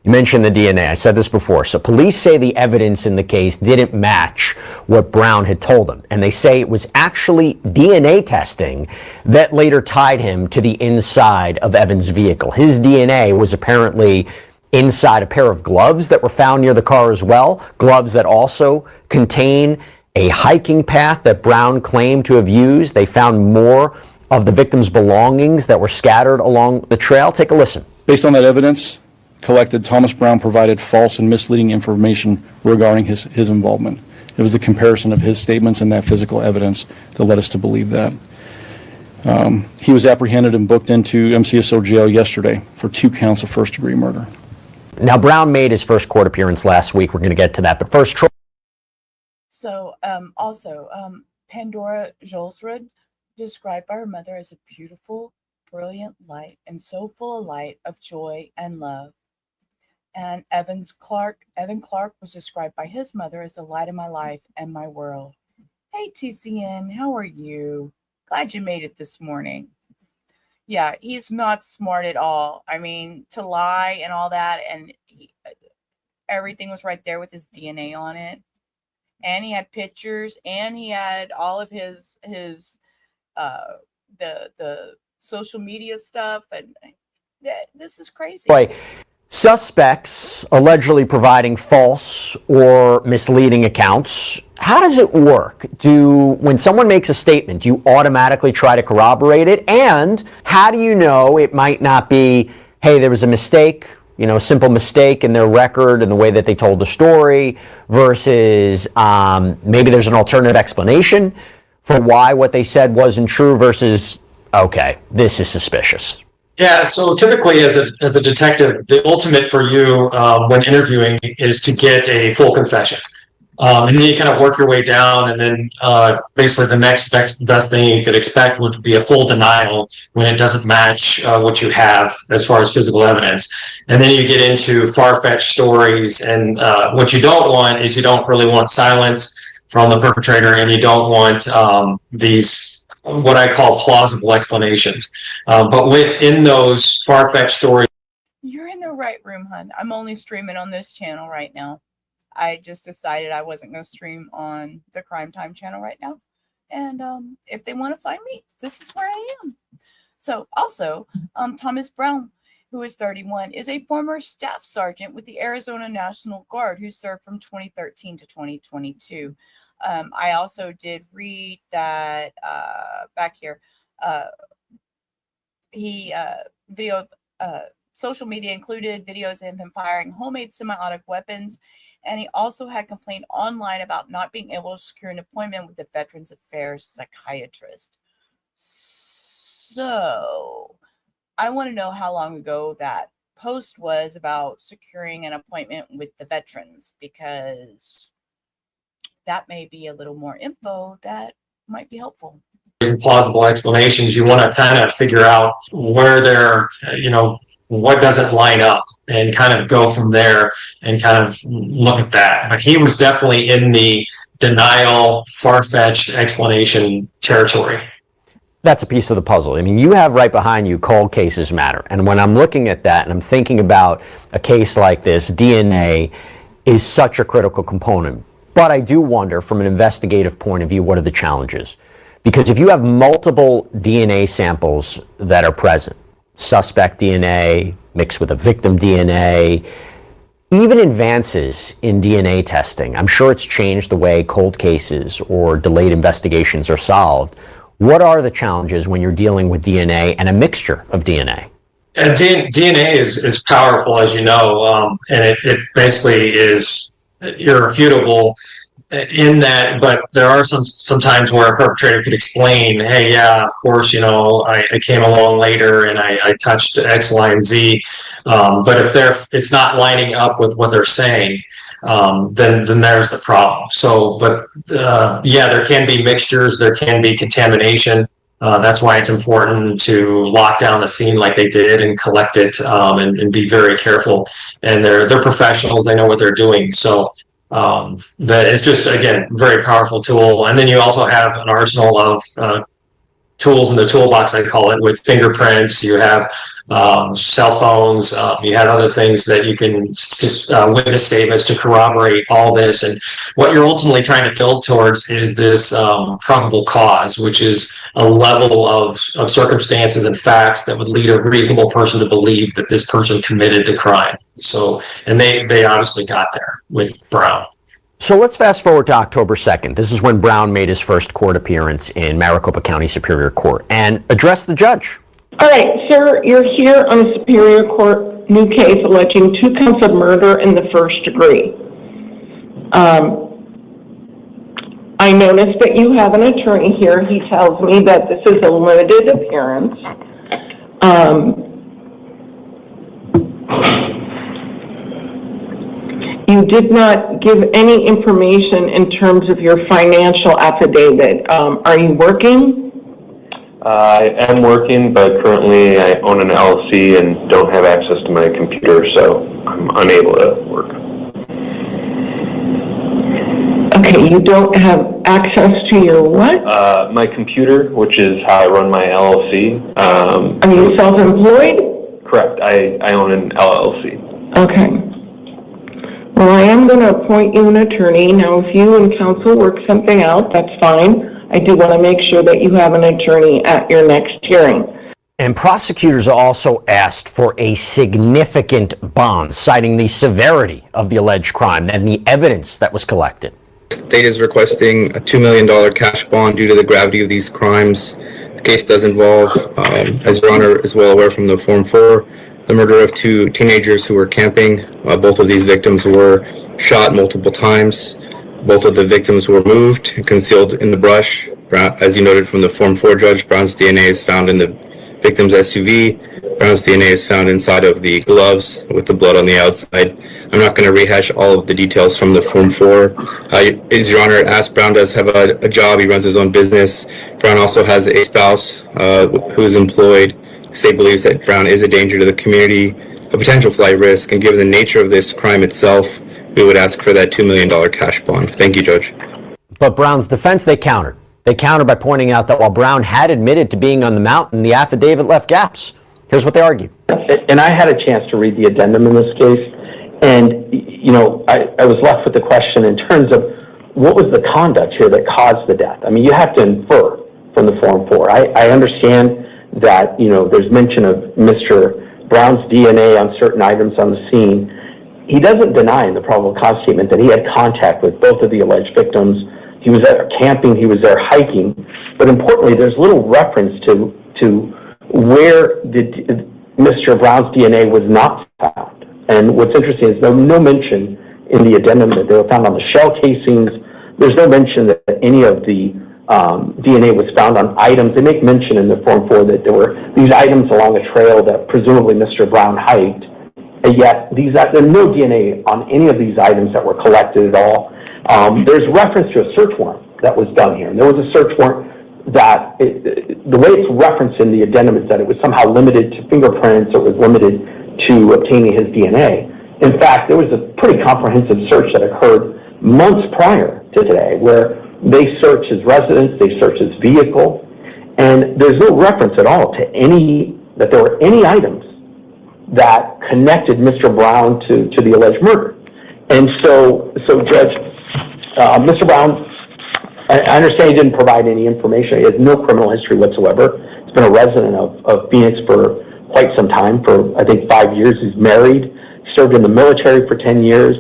You mentioned the DNA. I said this before. So police say the evidence in the case didn't match what Brown had told them. And they say it was actually DNA testing that later tied him to the inside of Evan's vehicle. His DNA was apparently inside a pair of gloves that were found near the car as well. Gloves that also contain a hiking path that Brown claimed to have used. They found more of the victim's belongings that were scattered along the trail. Take a listen. Based on that evidence collected, Thomas Brown provided false and misleading information regarding his involvement. It was the comparison of his statements and that physical evidence that led us to believe that. He was apprehended and booked into MCSO jail yesterday for 2 counts of first-degree murder. Now, Brown made his first court appearance last week. We're going to get to that. But first, Troy. So Pandora Jolsrud, described by her mother as a beautiful, brilliant light, and so full of light of joy and love. And Evan Clark was described by his mother as the light of my life and my world. Hey, TCN, how are you? Glad you made it this morning. Yeah, he's not smart at all. I mean, to lie and all that, and everything was right there with his DNA on it. And he had pictures, and he had all of his the social media stuff, and this is crazy. Right. Suspects allegedly providing false or misleading accounts. How does it work? When someone makes a statement, do you automatically try to corroborate it? And how do you know it might not be, hey, there was a mistake, a simple mistake in their record and the way that they told the story, versus maybe there's an alternative explanation for why what they said wasn't true, versus, okay, this is suspicious? Yeah, so typically as a detective, the ultimate for you when interviewing is to get a full confession. And then you kind of work your way down, and then basically the next best thing you could expect would be a full denial when it doesn't match what you have as far as physical evidence. And then you get into far-fetched stories, and what you don't want is you don't really want silence from the perpetrator, and you don't want these what I call plausible explanations. But within those far-fetched stories, You're in the right room, hun. I'm only streaming on this channel right now. I just decided I wasn't going to stream on the Crime Time channel right now. And if they want to find me, this is where I am. So also, Thomas Brown, who is 31, is a former staff sergeant with the Arizona National Guard who served from 2013 to 2022. I also did read that back here. Video of social media included videos of him firing homemade semi-automatic weapons, and he also had complained online about not being able to secure an appointment with the Veterans Affairs psychiatrist. So I want to know how long ago that post was about securing an appointment with the veterans, because that may be a little more info that might be helpful. plausible explanations, you want to kind of figure out where they're, what doesn't line up, and kind of go from there and kind of look at that. But he was definitely in the denial, far-fetched explanation territory. That's a piece of the puzzle. I mean, you have right behind you cold cases matter. And when I'm looking at that and I'm thinking about a case like this, DNA is such a critical component. But I do wonder, from an investigative point of view, what are the challenges? Because if you have multiple DNA samples that are present, suspect DNA mixed with a victim DNA, even advances in DNA testing, I'm sure it's changed the way cold cases or delayed investigations are solved. What are the challenges when you're dealing with DNA and a mixture of DNA? And DNA is powerful, as you know, and it basically is irrefutable in that, but there are some times where a perpetrator could explain, hey, yeah, of course, I came along later and I touched X, Y, and Z. But if it's not lining up with what they're saying, then there's the problem. So, but yeah, there can be mixtures, there can be contamination. That's why it's important to lock down the scene like they did and collect it, and be very careful. And they're professionals; they know what they're doing. So But it's just, again, very powerful tool. And then you also have an arsenal of tools in the toolbox, I call it, with fingerprints. You have cell phones. You have other things that you can just witness statements to corroborate all this. And what you're ultimately trying to build towards is this probable cause, which is a level of circumstances and facts that would lead a reasonable person to believe that this person committed the crime. So, and they obviously got there with Brown. So let's fast forward to October 2nd. This is when Brown made his first court appearance in Maricopa County Superior Court and addressed the judge. All right, sir, you're here on a Superior Court new case alleging 2 counts of murder in the first degree. I noticed that you have an attorney here. He tells me that this is a limited appearance. You did not give any information in terms of your financial affidavit. Are you working? I am working, but currently I own an LLC and don't have access to my computer, so I'm unable to work. Okay, you don't have access to your what? My computer, which is how I run my LLC. Are you self-employed? Correct. I own an LLC. Okay. Well, I am going to appoint you an attorney. Now, if you and counsel work something out, that's fine. I do want to make sure that you have an attorney at your next hearing. And prosecutors also asked for a significant bond, citing the severity of the alleged crime and the evidence that was collected. The state is requesting a $2 million cash bond due to the gravity of these crimes. The case does involve, as Your Honor is well aware from the Form 4, the murder of 2 teenagers who were camping. Both of these victims were shot multiple times. Both of the victims were moved and concealed in the brush. As you noted from the Form 4 judge, Brown's DNA is found in the victim's SUV. Brown's DNA is found inside of the gloves with the blood on the outside. I'm not going to rehash all of the details from the Form 4. As Your Honor asked, Brown does have a job. He runs his own business. Brown also has a spouse who is employed. The state believes that Brown is a danger to the community, a potential flight risk, and given the nature of this crime itself, we would ask for that $2 million cash bond. Thank you, Judge. But Brown's defense, they countered. They countered by pointing out that while Brown had admitted to being on the mountain, the affidavit left gaps. Here's what they argued. And I had a chance to read the addendum in this case, and, you know, I was left with the question in terms of what was the conduct here that caused the death? I mean, you have to infer from the Form 4. I understand that, you know, there's mention of Mr. Brown's DNA on certain items on the scene. He doesn't deny in the probable cause statement that he had contact with both of the alleged victims. He was there camping, he was there hiking, but importantly, there's little reference to where Mr. Brown's DNA was not found. And what's interesting is no mention in the addendum that they were found on the shell casings. There's no mention that any of the DNA was found on items. They make mention in the Form 4 that there were these items along a trail that presumably Mr. Brown hiked, and yet there's no DNA on any of these items that were collected at all. There's reference to a search warrant that was done here. And there was a search warrant that, the way it's referenced in the addendum is that it was somehow limited to fingerprints, or it was limited to obtaining his DNA. In fact, there was a pretty comprehensive search that occurred months prior to today, where they searched his residence, they searched his vehicle, and there's no reference at all to that there were any items that connected Mr. Brown to the alleged murder. And so Judge, Mr. Brown, I understand he didn't provide any information. He has no criminal history whatsoever. He's been a resident of Phoenix for quite some time, for I think 5 years. He's married, served in the military for 10 years.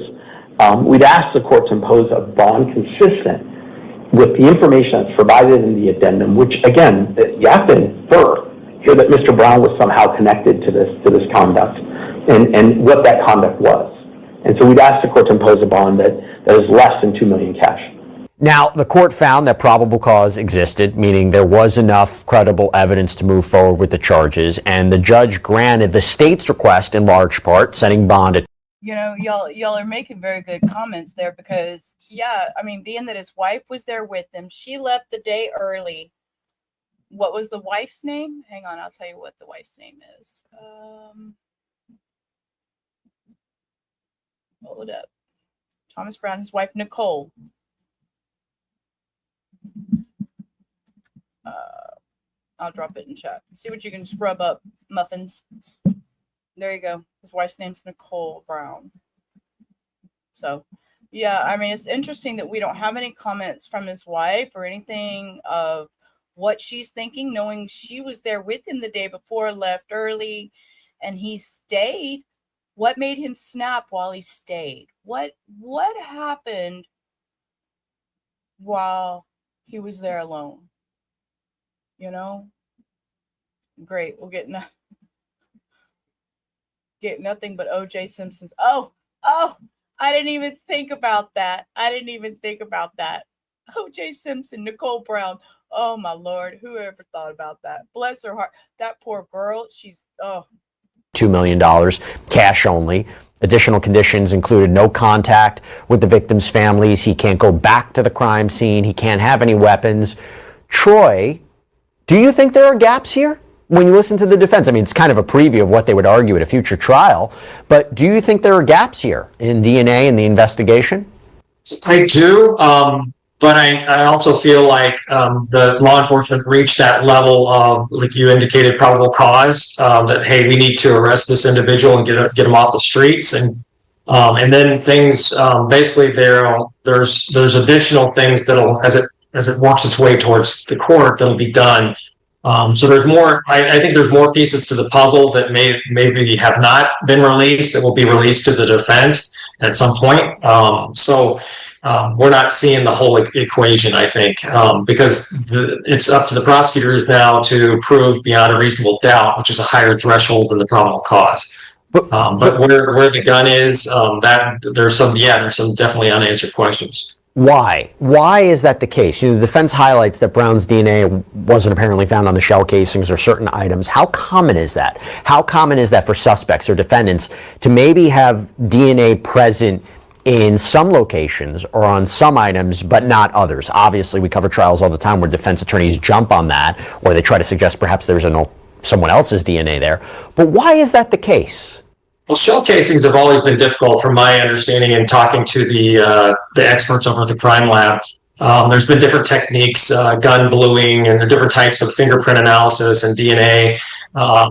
We'd ask the court to impose a bond consistent with the information that's provided in the addendum, which again, you have to infer here that Mr. Brown was somehow connected to this conduct and what that conduct was. And so we'd ask the court to impose a bond that is less than $2 million cash. Now, the court found that probable cause existed, meaning there was enough credible evidence to move forward with the charges, and the judge granted the state's request in large part, setting bond at. You know, y'all are making very good comments there, because, yeah, I mean, being that his wife was there with him, she left the day early. What was the wife's name? Hang on, I'll tell you what the wife's name is. Hold up. Thomas Brown, his wife, Nicole. I'll drop it in chat. See what you can scrub up, muffins. There you go. His wife's name's Nicole Brown. So, yeah, I mean, it's interesting that we don't have any comments from his wife or anything of what she's thinking, knowing she was there with him the day before, left early, and he stayed. What made him snap while he stayed? What happened while he was there alone? You know? Great. We'll get nothing but O.J. Simpson's. Oh, I didn't even think about that. O.J. Simpson, Nicole Brown. Oh, my Lord. Whoever thought about that? Bless her heart. That poor girl. She's, $2 million, cash only. Additional conditions included no contact with the victims' families. He can't go back to the crime scene. He can't have any weapons. Troy, do you think there are gaps here? When you listen to the defense, I mean, it's kind of a preview of what they would argue at a future trial, but do you think there are gaps here in DNA and the investigation? I do, but I also feel like the law enforcement reached that level of, like you indicated, probable cause, that, hey, we need to arrest this individual and get him off the streets. And then things, basically there's additional things that'll, as it works its way towards the court, that'll be done. So there's more, I think there's more pieces to the puzzle that maybe have not been released that will be released to the defense at some point. So we're not seeing the whole equation, I think, because it's up to the prosecutors now to prove beyond a reasonable doubt, which is a higher threshold than the probable cause. But where the gun is, there's some definitely unanswered questions. Why? Why is that the case? The defense highlights that Brown's DNA wasn't apparently found on the shell casings or certain items. How common is that? How common is that for suspects or defendants to maybe have DNA present in some locations or on some items, but not others? Obviously, we cover trials all the time where defense attorneys jump on that, or they try to suggest perhaps there's someone else's DNA there. But why is that the case? Well, shell casings have always been difficult, from my understanding and talking to the experts over at the crime lab. There's been different techniques, gun bluing, and the different types of fingerprint analysis and DNA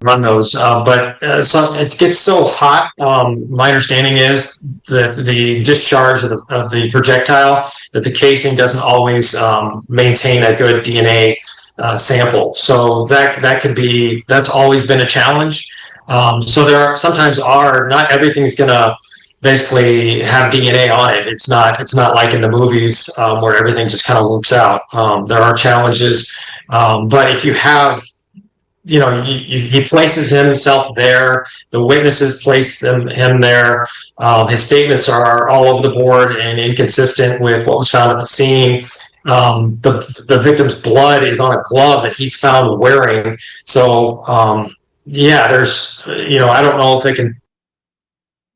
run those. But so it gets so hot. My understanding is that the discharge of the projectile, that the casing doesn't always maintain a good DNA sample. So that's always been a challenge. So not everything's gonna basically have DNA on it. It's not like in the movies where everything just kind of works out. There are challenges, but if you have, he places himself there. The witnesses place him there. His statements are all over the board and inconsistent with what was found at the scene. The victim's blood is on a glove that he's found wearing. So. Yeah, there's, I don't know if they can.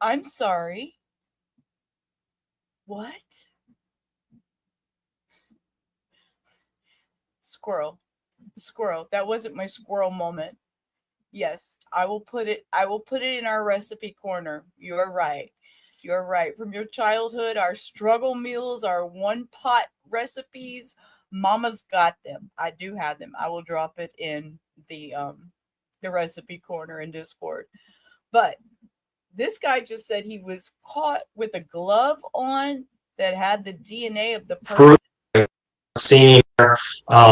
I'm sorry. What? Squirrel. That wasn't my squirrel moment. Yes, I will put it in our recipe corner. You're right. From your childhood, our struggle meals, our one pot recipes, Mama's got them. I do have them. I will drop it in the recipe corner in Discord. But this guy just said he was caught with a glove on that had the DNA of the person. Scene,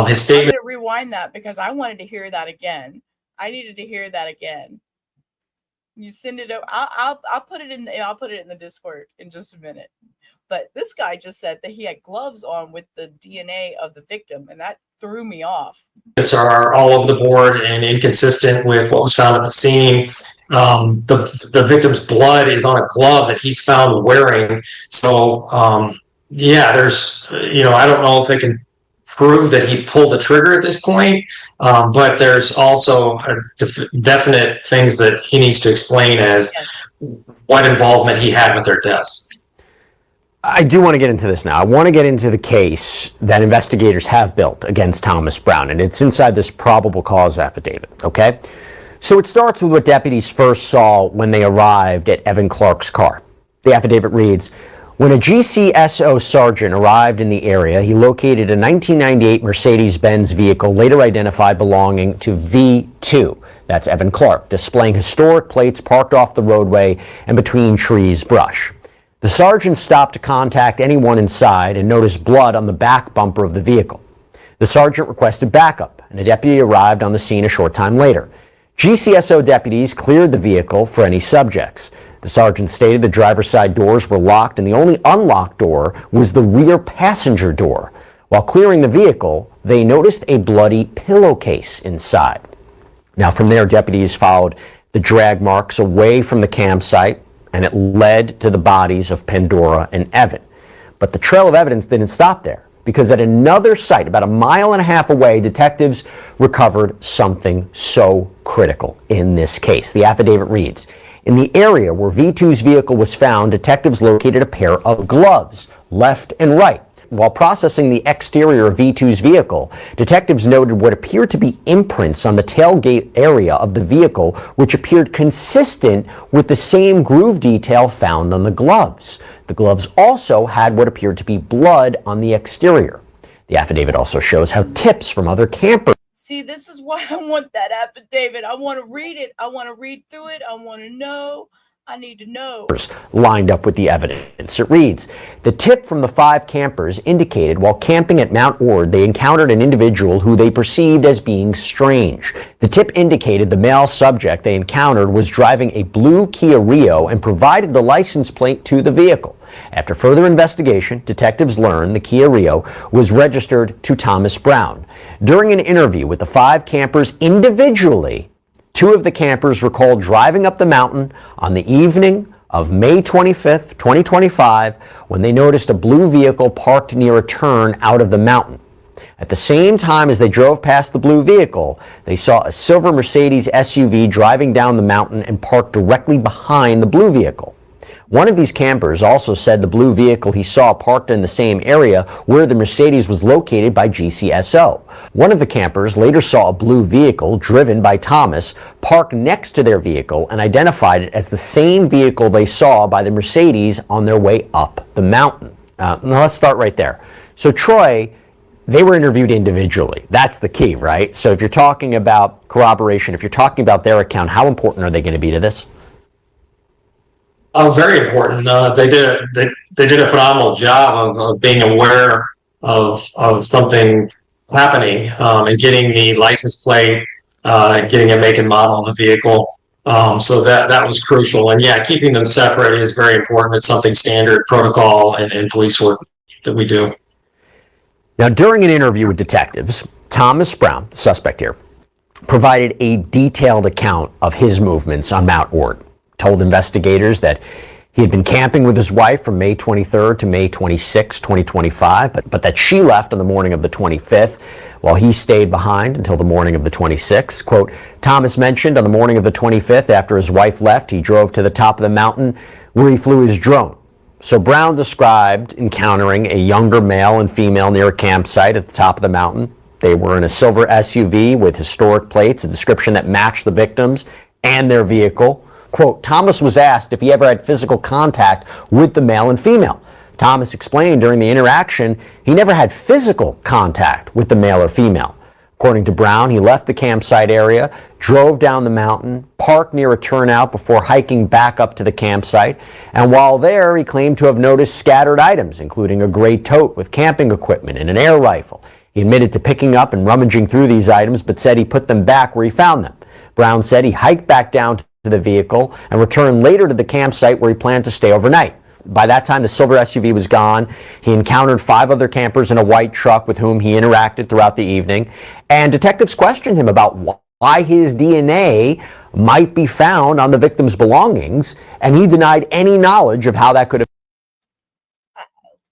his statement. I'm going to rewind that because I wanted to hear that again. I needed to hear that again. You send it over. I'll put it in the Discord in just a minute. But this guy just said that he had gloves on with the DNA of the victim, and that threw me off. Are all over the board and inconsistent with what was found at the scene. The victim's blood is on a glove that he's found wearing. So there's, I don't know if they can prove that he pulled the trigger at this point, but there's also definite things that he needs to explain as what involvement he had with their deaths. I do want to get into this now. I want to get into the case that investigators have built against Thomas Brown, and it's inside this probable cause affidavit, okay? So it starts with what deputies first saw when they arrived at Evan Clark's car. The affidavit reads, When a GCSO sergeant arrived in the area, he located a 1998 Mercedes-Benz vehicle later identified belonging to V2. That's Evan Clark, displaying historic plates parked off the roadway and between trees, brush. The sergeant stopped to contact anyone inside and noticed blood on the back bumper of the vehicle. The sergeant requested backup, and a deputy arrived on the scene a short time later. GCSO deputies cleared the vehicle for any subjects. The sergeant stated the driver's side doors were locked and the only unlocked door was the rear passenger door. While clearing the vehicle, they noticed a bloody pillowcase inside. Now, from there, deputies followed the drag marks away from the campsite, and it led to the bodies of Pandora and Evan. But the trail of evidence didn't stop there, because at another site about 1.5 miles away, detectives recovered something so critical in this case. The affidavit reads, in the area where V2's vehicle was found, detectives located a pair of gloves, left and right. While processing the exterior of V2's vehicle, detectives noted what appeared to be imprints on the tailgate area of the vehicle, which appeared consistent with the same groove detail found on the gloves. The gloves also had what appeared to be blood on the exterior. The affidavit also shows how tips from other campers. See, this is why I want that affidavit. I want to read it. I want to read through it. I want to know. I need to know. Lined up with the evidence. It reads, the tip from the 5 campers indicated while camping at Mount Ord, they encountered an individual who they perceived as being strange. The tip indicated the male subject they encountered was driving a blue Kia Rio and provided the license plate to the vehicle. After further investigation, detectives learned the Kia Rio was registered to Thomas Brown. During an interview with the 5 campers individually, 2 of the campers recalled driving up the mountain on the evening of May 25th, 2025, when they noticed a blue vehicle parked near a turn out of the mountain. At the same time as they drove past the blue vehicle, they saw a silver Mercedes SUV driving down the mountain and parked directly behind the blue vehicle. One of these campers also said the blue vehicle he saw parked in the same area where the Mercedes was located by GCSO. One of the campers later saw a blue vehicle driven by Thomas parked next to their vehicle and identified it as the same vehicle they saw by the Mercedes on their way up the mountain. Now let's start right there. So Troy, they were interviewed individually. That's the key, right? So if you're talking about corroboration, if you're talking about their account, how important are they going to be to this? Very important. They did a phenomenal job of being aware of something happening and getting the license plate, getting a make and model of the vehicle. So that was crucial. And yeah, keeping them separate is very important. It's something standard protocol and police work that we do. Now, during an interview with detectives, Thomas Brown, the suspect here, provided a detailed account of his movements on Mount Ord. Told investigators that he had been camping with his wife from May 23rd to May 26, 2025, but that she left on the morning of the 25th while he stayed behind until the morning of the 26th. Quote, Thomas mentioned on the morning of the 25th, after his wife left, he drove to the top of the mountain where he flew his drone. So Brown described encountering a younger male and female near a campsite at the top of the mountain. They were in a silver SUV with historic plates, a description that matched the victims and their vehicle. Quote, Thomas was asked if he ever had physical contact with the male and female. Thomas explained during the interaction he never had physical contact with the male or female. According to Brown, he left the campsite area, drove down the mountain, parked near a turnout before hiking back up to the campsite, and while there, he claimed to have noticed scattered items, including a gray tote with camping equipment and an air rifle. He admitted to picking up and rummaging through these items, but said he put them back where he found them. Brown said he hiked back down to the vehicle and returned later to the campsite where he planned to stay overnight. By that time, the silver SUV was gone. He encountered 5 other campers in a white truck with whom he interacted throughout the evening, and detectives questioned him about why his DNA might be found on the victim's belongings, and he denied any knowledge of how that could have.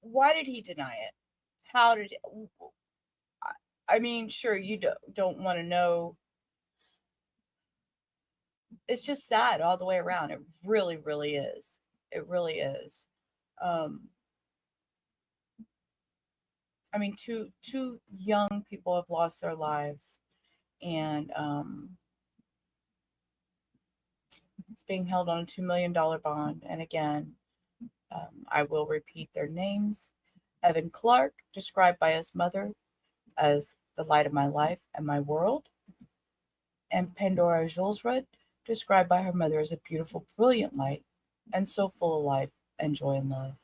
Why did he deny it? How did it? I mean, sure, you don't want to know. It's just sad all the way around. It really, really is. It really is. I mean, two young people have lost their lives, and it's being held on a $2 million bond. And again, I will repeat their names. Evan Clark, described by his mother as the light of my life and my world. And Pandora Julesrud, described by her mother as a beautiful, brilliant light and so full of life and joy and love.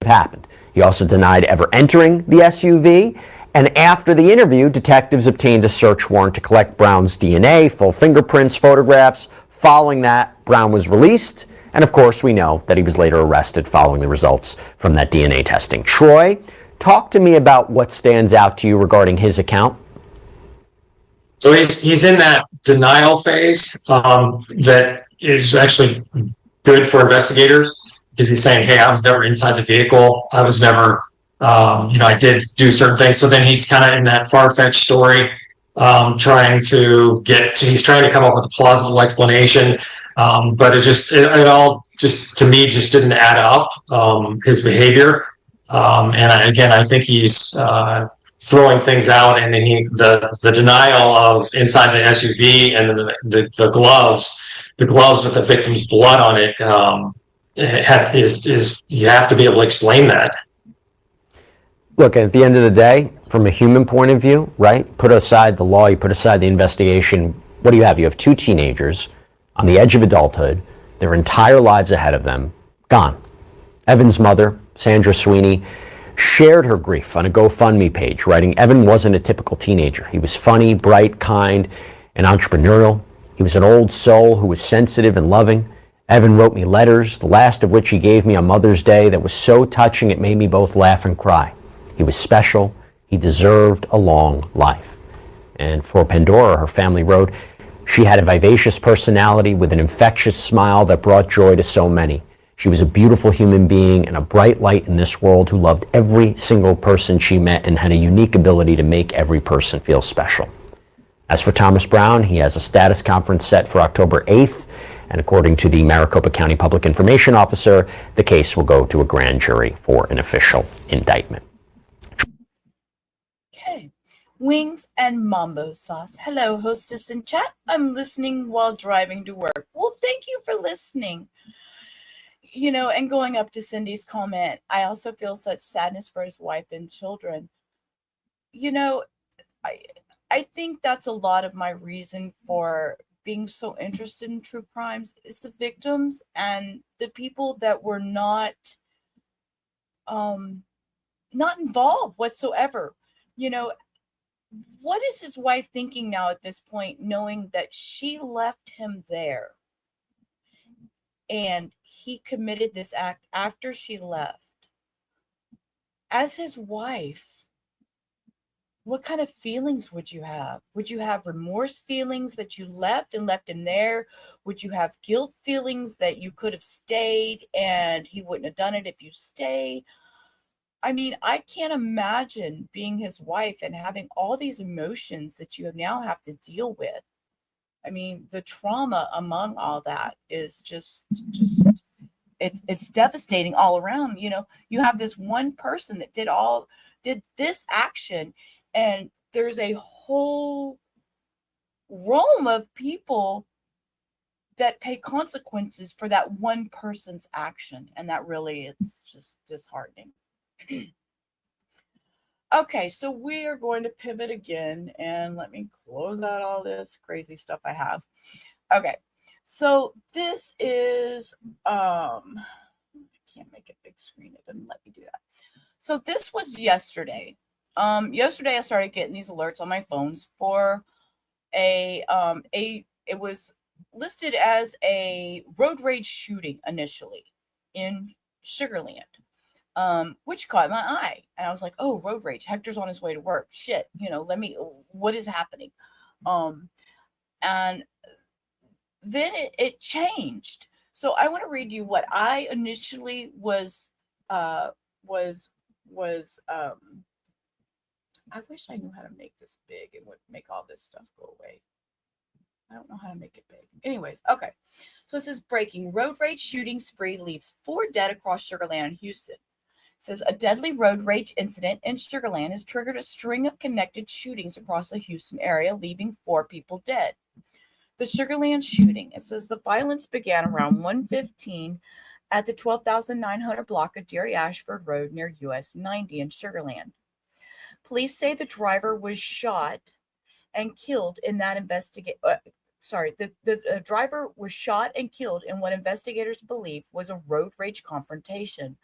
Happened. He also denied ever entering the SUV. And after the interview, detectives obtained a search warrant to collect Brown's DNA, full fingerprints, photographs. Following that, Brown was released. And of course, we know that he was later arrested following the results from that DNA testing. Troy, talk to me about what stands out to you regarding his account. So he's in that denial phase that is actually good for investigators, because he's saying, hey, I was never inside the vehicle. I was never, I did do certain things. So then he's kind of in that far-fetched story, he's trying to come up with a plausible explanation. But it all just, to me, just didn't add up, his behavior. I think he's throwing things out, and then the denial of inside the SUV and the gloves with the victim's blood on it, you have to be able to explain that. Look, at the end of the day, from a human point of view, right? Put aside the law, you put aside the investigation. What do you have? You have two teenagers on the edge of adulthood, their entire lives ahead of them, gone. Evan's mother, Sandra Sweeney, shared her grief on a GoFundMe page, writing, Evan wasn't a typical teenager. He was funny, bright, kind, and entrepreneurial. He was an old soul who was sensitive and loving. Evan wrote me letters, the last of which he gave me on Mother's Day, that was so touching it made me both laugh and cry. He was special. He deserved a long life. And for Pandora, her family wrote, she had a vivacious personality with an infectious smile that brought joy to so many. She was a beautiful human being and a bright light in this world who loved every single person she met and had a unique ability to make every person feel special. As for Thomas Brown, he has a status conference set for October 8th, and according to the Maricopa County Public Information Officer, the case will go to a grand jury for an official indictment. Okay. Wings and Mambo Sauce. Hello, hostess in chat. I'm listening while driving to work. Well, thank you for listening. And going up to Cindy's comment, I also feel such sadness for his wife and children. I think that's a lot of my reason for being so interested in true crimes is the victims and the people that were not involved whatsoever. What is his wife thinking now at this point, knowing that she left him there and he committed this act after she left? As his wife, what kind of feelings would you have? Would you have remorse feelings that you left him there? Would you have guilt feelings that you could have stayed and he wouldn't have done it if you stayed? I mean, I can't imagine being his wife and having all these emotions that you now have to deal with. I mean, the trauma among all that is just it's devastating all around. You have this one person that did this action, and there's a whole realm of people that pay consequences for that one person's action. And that really, it's just disheartening. Okay, so we are going to pivot again, and let me close out all this crazy stuff I have. Okay, so this is, I can't make a big screen. It didn't let me do that. So this was yesterday. Yesterday I started getting these alerts on my phones for it was listed as a road rage shooting initially in Sugar Land. Which caught my eye, and I was like, oh, road rage, Hector's on his way to work, shit, what is happening? And then it changed. So I want to read you what I initially was I wish I knew how to make this big. It would make all this stuff go away. I don't know how to make it big. Anyways, okay. So it says, breaking, road rage shooting spree leaves 4 dead across Sugar Land in Houston. It says, a deadly road rage incident in Sugar Land has triggered a string of connected shootings across the Houston area, leaving 4 people dead. The Sugar Land shooting, it says, the violence began around 1:15 at the 12,900 block of Deary Ashford Road near US 90 in Sugarland. Police say the driver was shot and killed in that the driver was shot and killed in what investigators believe was a road rage confrontation.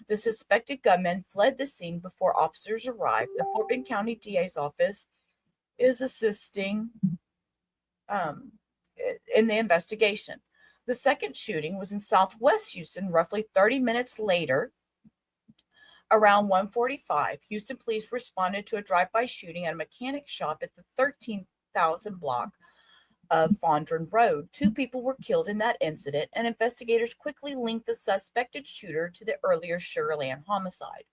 The suspected gunman fled the scene before officers arrived. The Fort Bend County DA's office is assisting in the investigation. The second shooting was in Southwest Houston, roughly 30 minutes later. Around 1:45, Houston police responded to a drive-by shooting at a mechanic shop at the 13,000 block of Fondren Road. 2 people were killed in that incident, and investigators quickly linked the suspected shooter to the earlier Sugarland homicide.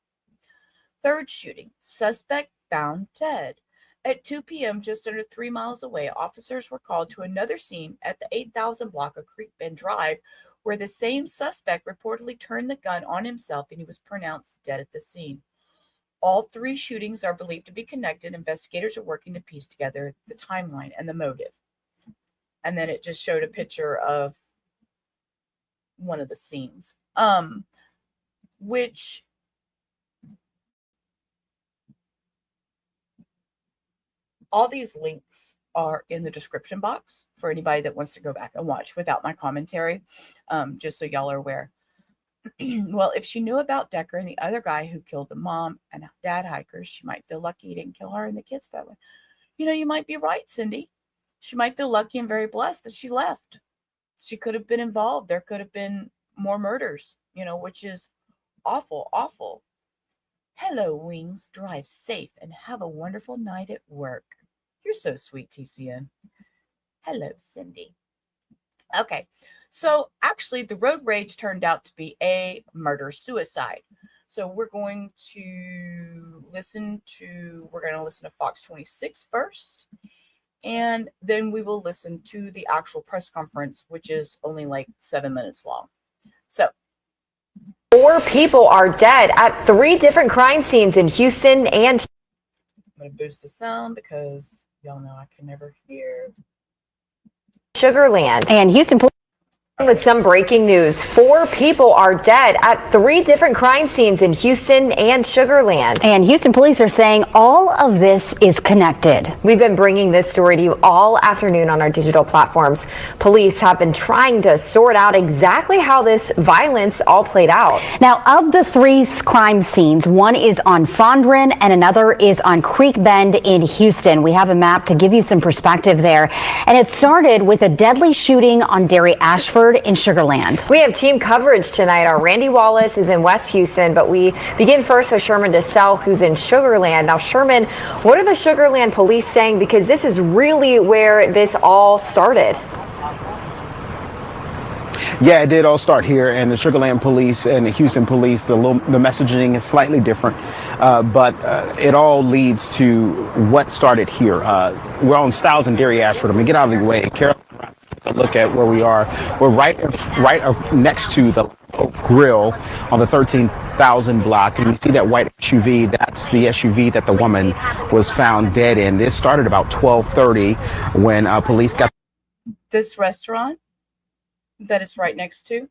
Third shooting, suspect found dead. At 2 p.m., just under 3 miles away, officers were called to another scene at the 8,000 block of Creek Bend Drive, where the same suspect reportedly turned the gun on himself and he was pronounced dead at the scene. All 3 shootings are believed to be connected. Investigators are working to piece together the timeline and the motive. And then it just showed a picture of one of the scenes, which all these links are in the description box for anybody that wants to go back and watch without my commentary, just so y'all are aware. Well, if she knew about Decker and the other guy who killed the mom and dad hikers, she might feel lucky he didn't kill her and the kids that way. You know, you might be right, Cindy. She might feel lucky and very blessed that she left. She could have been involved. There could have been more murders, you know, which is awful, awful. Hello, Wings. Drive safe and have a wonderful night at work. You're so sweet, TCN. Hello, Cindy. Okay, so actually the road rage turned out to be a murder-suicide. So we're going to listen to Fox 26 first. And then we will listen to the actual press conference, which is only like 7 minutes long. So 4 people are dead at 3 different crime scenes in Houston and... I'm going to boost the sound because y'all know I can never hear. Sugarland. And Houston police... With some breaking news, 4 people are dead at 3 different crime scenes in Houston and Sugarland. And Houston police are saying all of this is connected. We've been bringing this story to you all afternoon on our digital platforms. Police have been trying to sort out exactly how this violence all played out. Now, of the 3 crime scenes, one is on Fondren and another is on Creek Bend in Houston. We have a map to give you some perspective there. And it started with a deadly shooting on Deary Ashford in Sugarland. We have team coverage tonight. Our Randy Wallace is in West Houston, but we begin first with Sherman DeSalle, who's in Sugarland. Now, Sherman, what are the Sugarland police saying? Because this is really where this all started. Yeah, it did all start here, and the Sugarland police and the Houston police, the messaging is slightly different, but it all leads to what started here. We're on Stiles and Deary Ashford. I'm going to get out of the way. Carol, look at where we are. We're right next to the grill on the 13,000 block, and you see that white SUV. That's the SUV that the woman was found dead in. This started about 12:30 when police got this restaurant that it's right next to.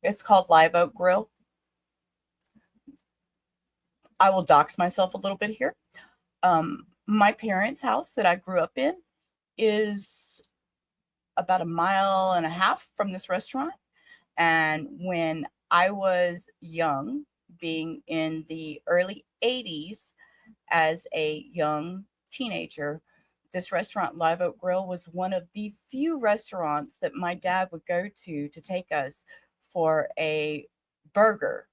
It's called Live Oak Grill. I will dox myself a little bit here. My parents' house that I grew up in is about 1.5 miles from this restaurant. And when I was young, being in the early 80s as a young teenager, this restaurant, Live Oak Grill, was one of the few restaurants that my dad would go to take us for a burger.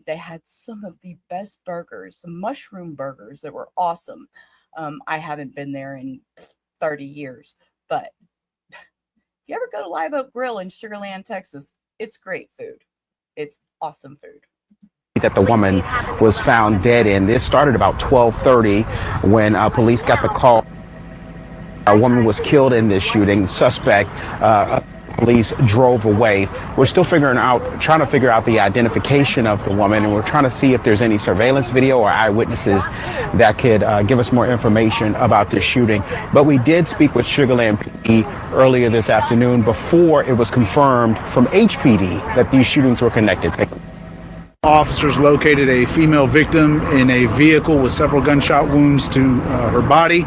They had some of the best burgers, some mushroom burgers that were awesome. I haven't been there in 30 years, but if you ever go to Live Oak Grill in Sugarland, Texas, it's great food. It's awesome food. That the woman was found dead in. This started about 12:30 when police got the call. A woman was killed in this shooting. Suspect police drove away. We're still trying to figure out the identification of the woman, and we're trying to see if there's any surveillance video or eyewitnesses that could give us more information about this shooting. But we did speak with Sugar Land PD earlier this afternoon before it was confirmed from HPD that these shootings were connected. Officers located a female victim in a vehicle with several gunshot wounds to her body.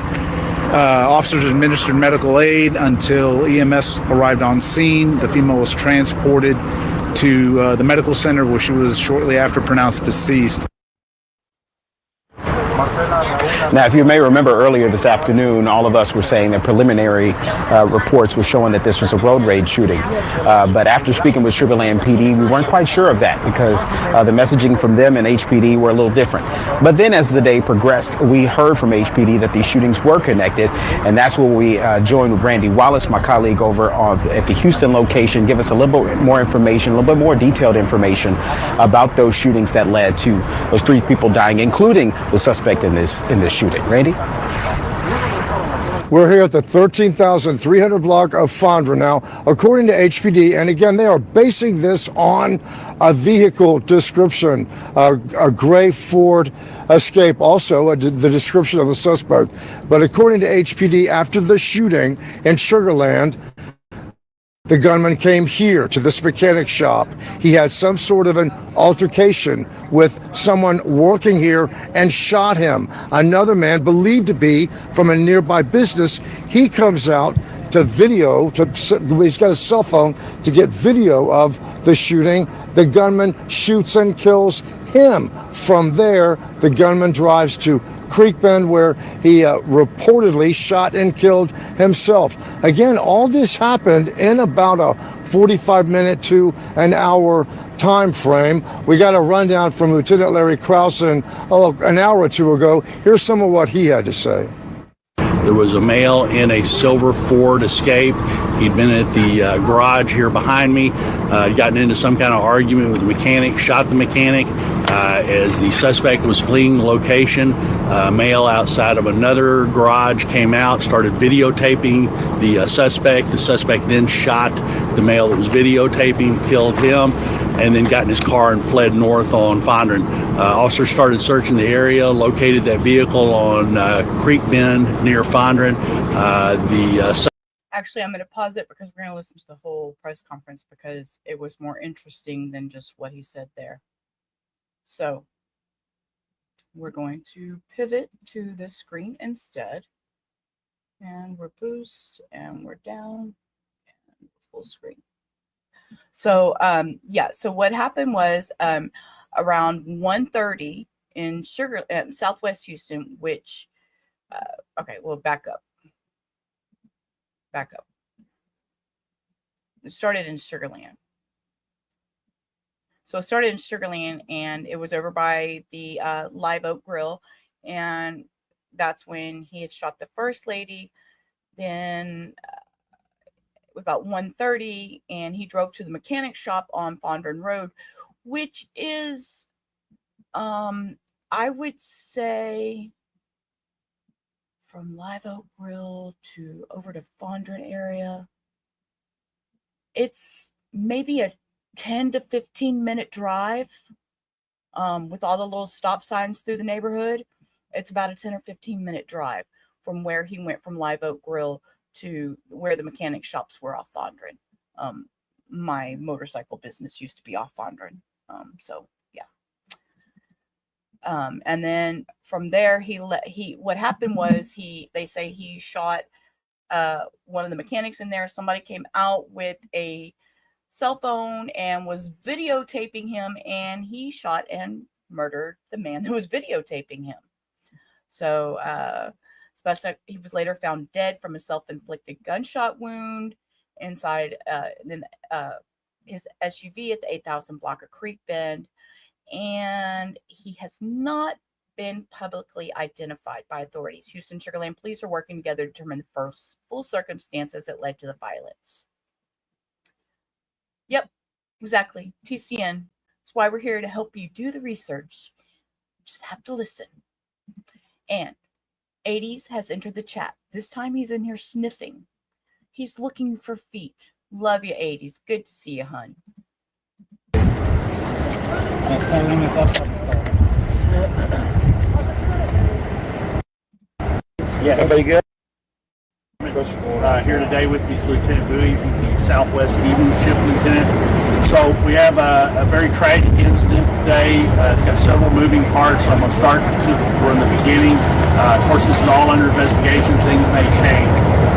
Officers administered medical aid until EMS arrived on scene. The female was transported to the medical center, where she was shortly after pronounced deceased. Now, if you may remember earlier this afternoon, all of us were saying that preliminary reports were showing that this was a road rage shooting. But after speaking with Sugar Land PD, we weren't quite sure of that because the messaging from them and HPD were a little different. But then as the day progressed, we heard from HPD that these shootings were connected. And that's where we joined with Randy Wallace, my colleague over at the Houston location, give us a little bit more information, a little bit more detailed information about those shootings that led to those 3 people dying, including the suspect in this shooting. Randy? We're here at the 13,300 block of Fondren. Now, according to HPD, and again, they are basing this on a vehicle description, a gray Ford Escape, also the description of the suspect. But according to HPD, after the shooting in Sugar Land, the gunman came here to this mechanic shop. He had some sort of an altercation with someone working here and shot him. Another man, believed to be from a nearby business, he comes out to video, he's got a cell phone to get video of the shooting. The gunman shoots and kills him. From there, the gunman drives to Creek Bend, where he reportedly shot and killed himself. Again, all this happened in about a 45-minute to an hour time frame. We got a rundown from Lieutenant Larry Krausen an hour or two ago. Here's some of what he had to say. There was a male in a silver Ford Escape. He'd been at the garage here behind me, gotten into some kind of argument with the mechanic, shot the mechanic. As the suspect was fleeing the location, a male outside of another garage came out, started videotaping the suspect. The suspect then shot the male that was videotaping, killed him, and then got in his car and fled north on Fondren. Officers started searching the area, located that vehicle on Creek Bend near Fondren. Actually, I'm going to pause it because we're going to listen to the whole press conference because it was more interesting than just what he said there. So we're going to pivot to this screen instead. And we're boost and we're down and full screen. So, so what happened was around 1:30 in Southwest Houston, which, okay, we'll back up. It started in Sugar Land. So it started in Sugar Land, and it was over by the Live Oak Grill, and that's when he had shot the first lady. Then about 1:30, and he drove to the mechanic shop on Fondren Road, which is, I would say, from Live Oak Grill to over to Fondren area, it's maybe a 10 to 15 minute drive with all the little stop signs through the neighborhood. It's about a 10 or 15 minute drive from where he went from Live Oak Grill to where the mechanic shops were off Fondren. My motorcycle business used to be off Fondren. So yeah. And then from there, what happened was they say he shot one of the mechanics in there. Somebody came out with a cell phone and was videotaping him, and he shot and murdered the man who was videotaping him. So he was later found dead from a self-inflicted gunshot wound inside his SUV at the 8,000 block of Creek Bend, and he has not been publicly identified by authorities. Houston Sugar Land police are working together to determine the full circumstances that led to the violence. Yep, exactly. TCN. That's why we're here to help you do the research. You just have to listen. And 80s has entered the chat. This time he's in here sniffing. He's looking for feet. Love you, 80s. Good to see you, hun. Yeah, everybody good? Here today with me is Lieutenant Bowie. He's the Southwest Evening Shift Lieutenant. So we have a very tragic incident today. It's got several moving parts, so I'm going to start from the beginning. Of course, this is all under investigation. Things may change.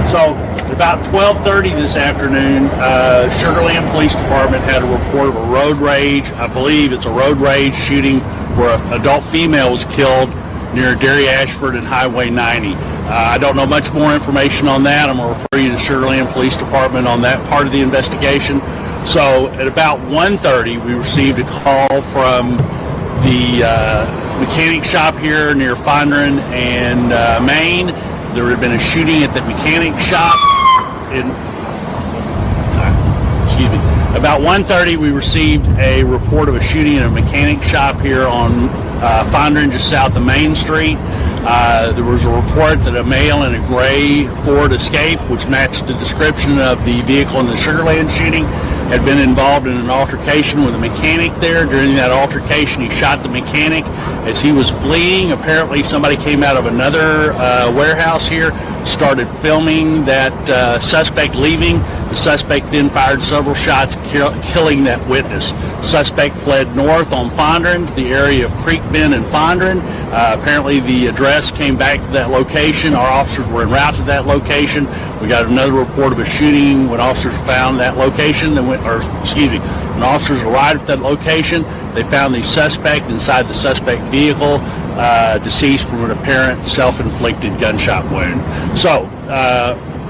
So at about 12:30 this afternoon, Sugarland Police Department had a report of a road rage. I believe it's a road rage shooting where an adult female was killed near Derry Ashford and Highway 90. I don't know much more information on that. I'm going to refer you to Sugarland Police Department on that part of the investigation. So at about 1:30, we received a call from the mechanic shop here near Fondren and Maine. There had been a shooting at the mechanic shop About 1:30, we received a report of a shooting at a mechanic shop here on Fondren, just south of Main Street. There was a report that a male in a gray Ford Escape, which matched the description of the vehicle in the Sugarland shooting, had been involved in an altercation with a mechanic there. During that altercation, he shot the mechanic. As he was fleeing, apparently somebody came out of another warehouse here, started filming that suspect leaving. The suspect then fired several shots, killing that witness. Suspect fled north on Fondren to the area of Creek Bend and Fondren. Apparently the address came back to that location. Our officers were en route to that location. We got another report of a shooting. When officers found that location, when officers arrived at that location, they found the suspect inside the suspect vehicle, deceased from an apparent self-inflicted gunshot wound. So,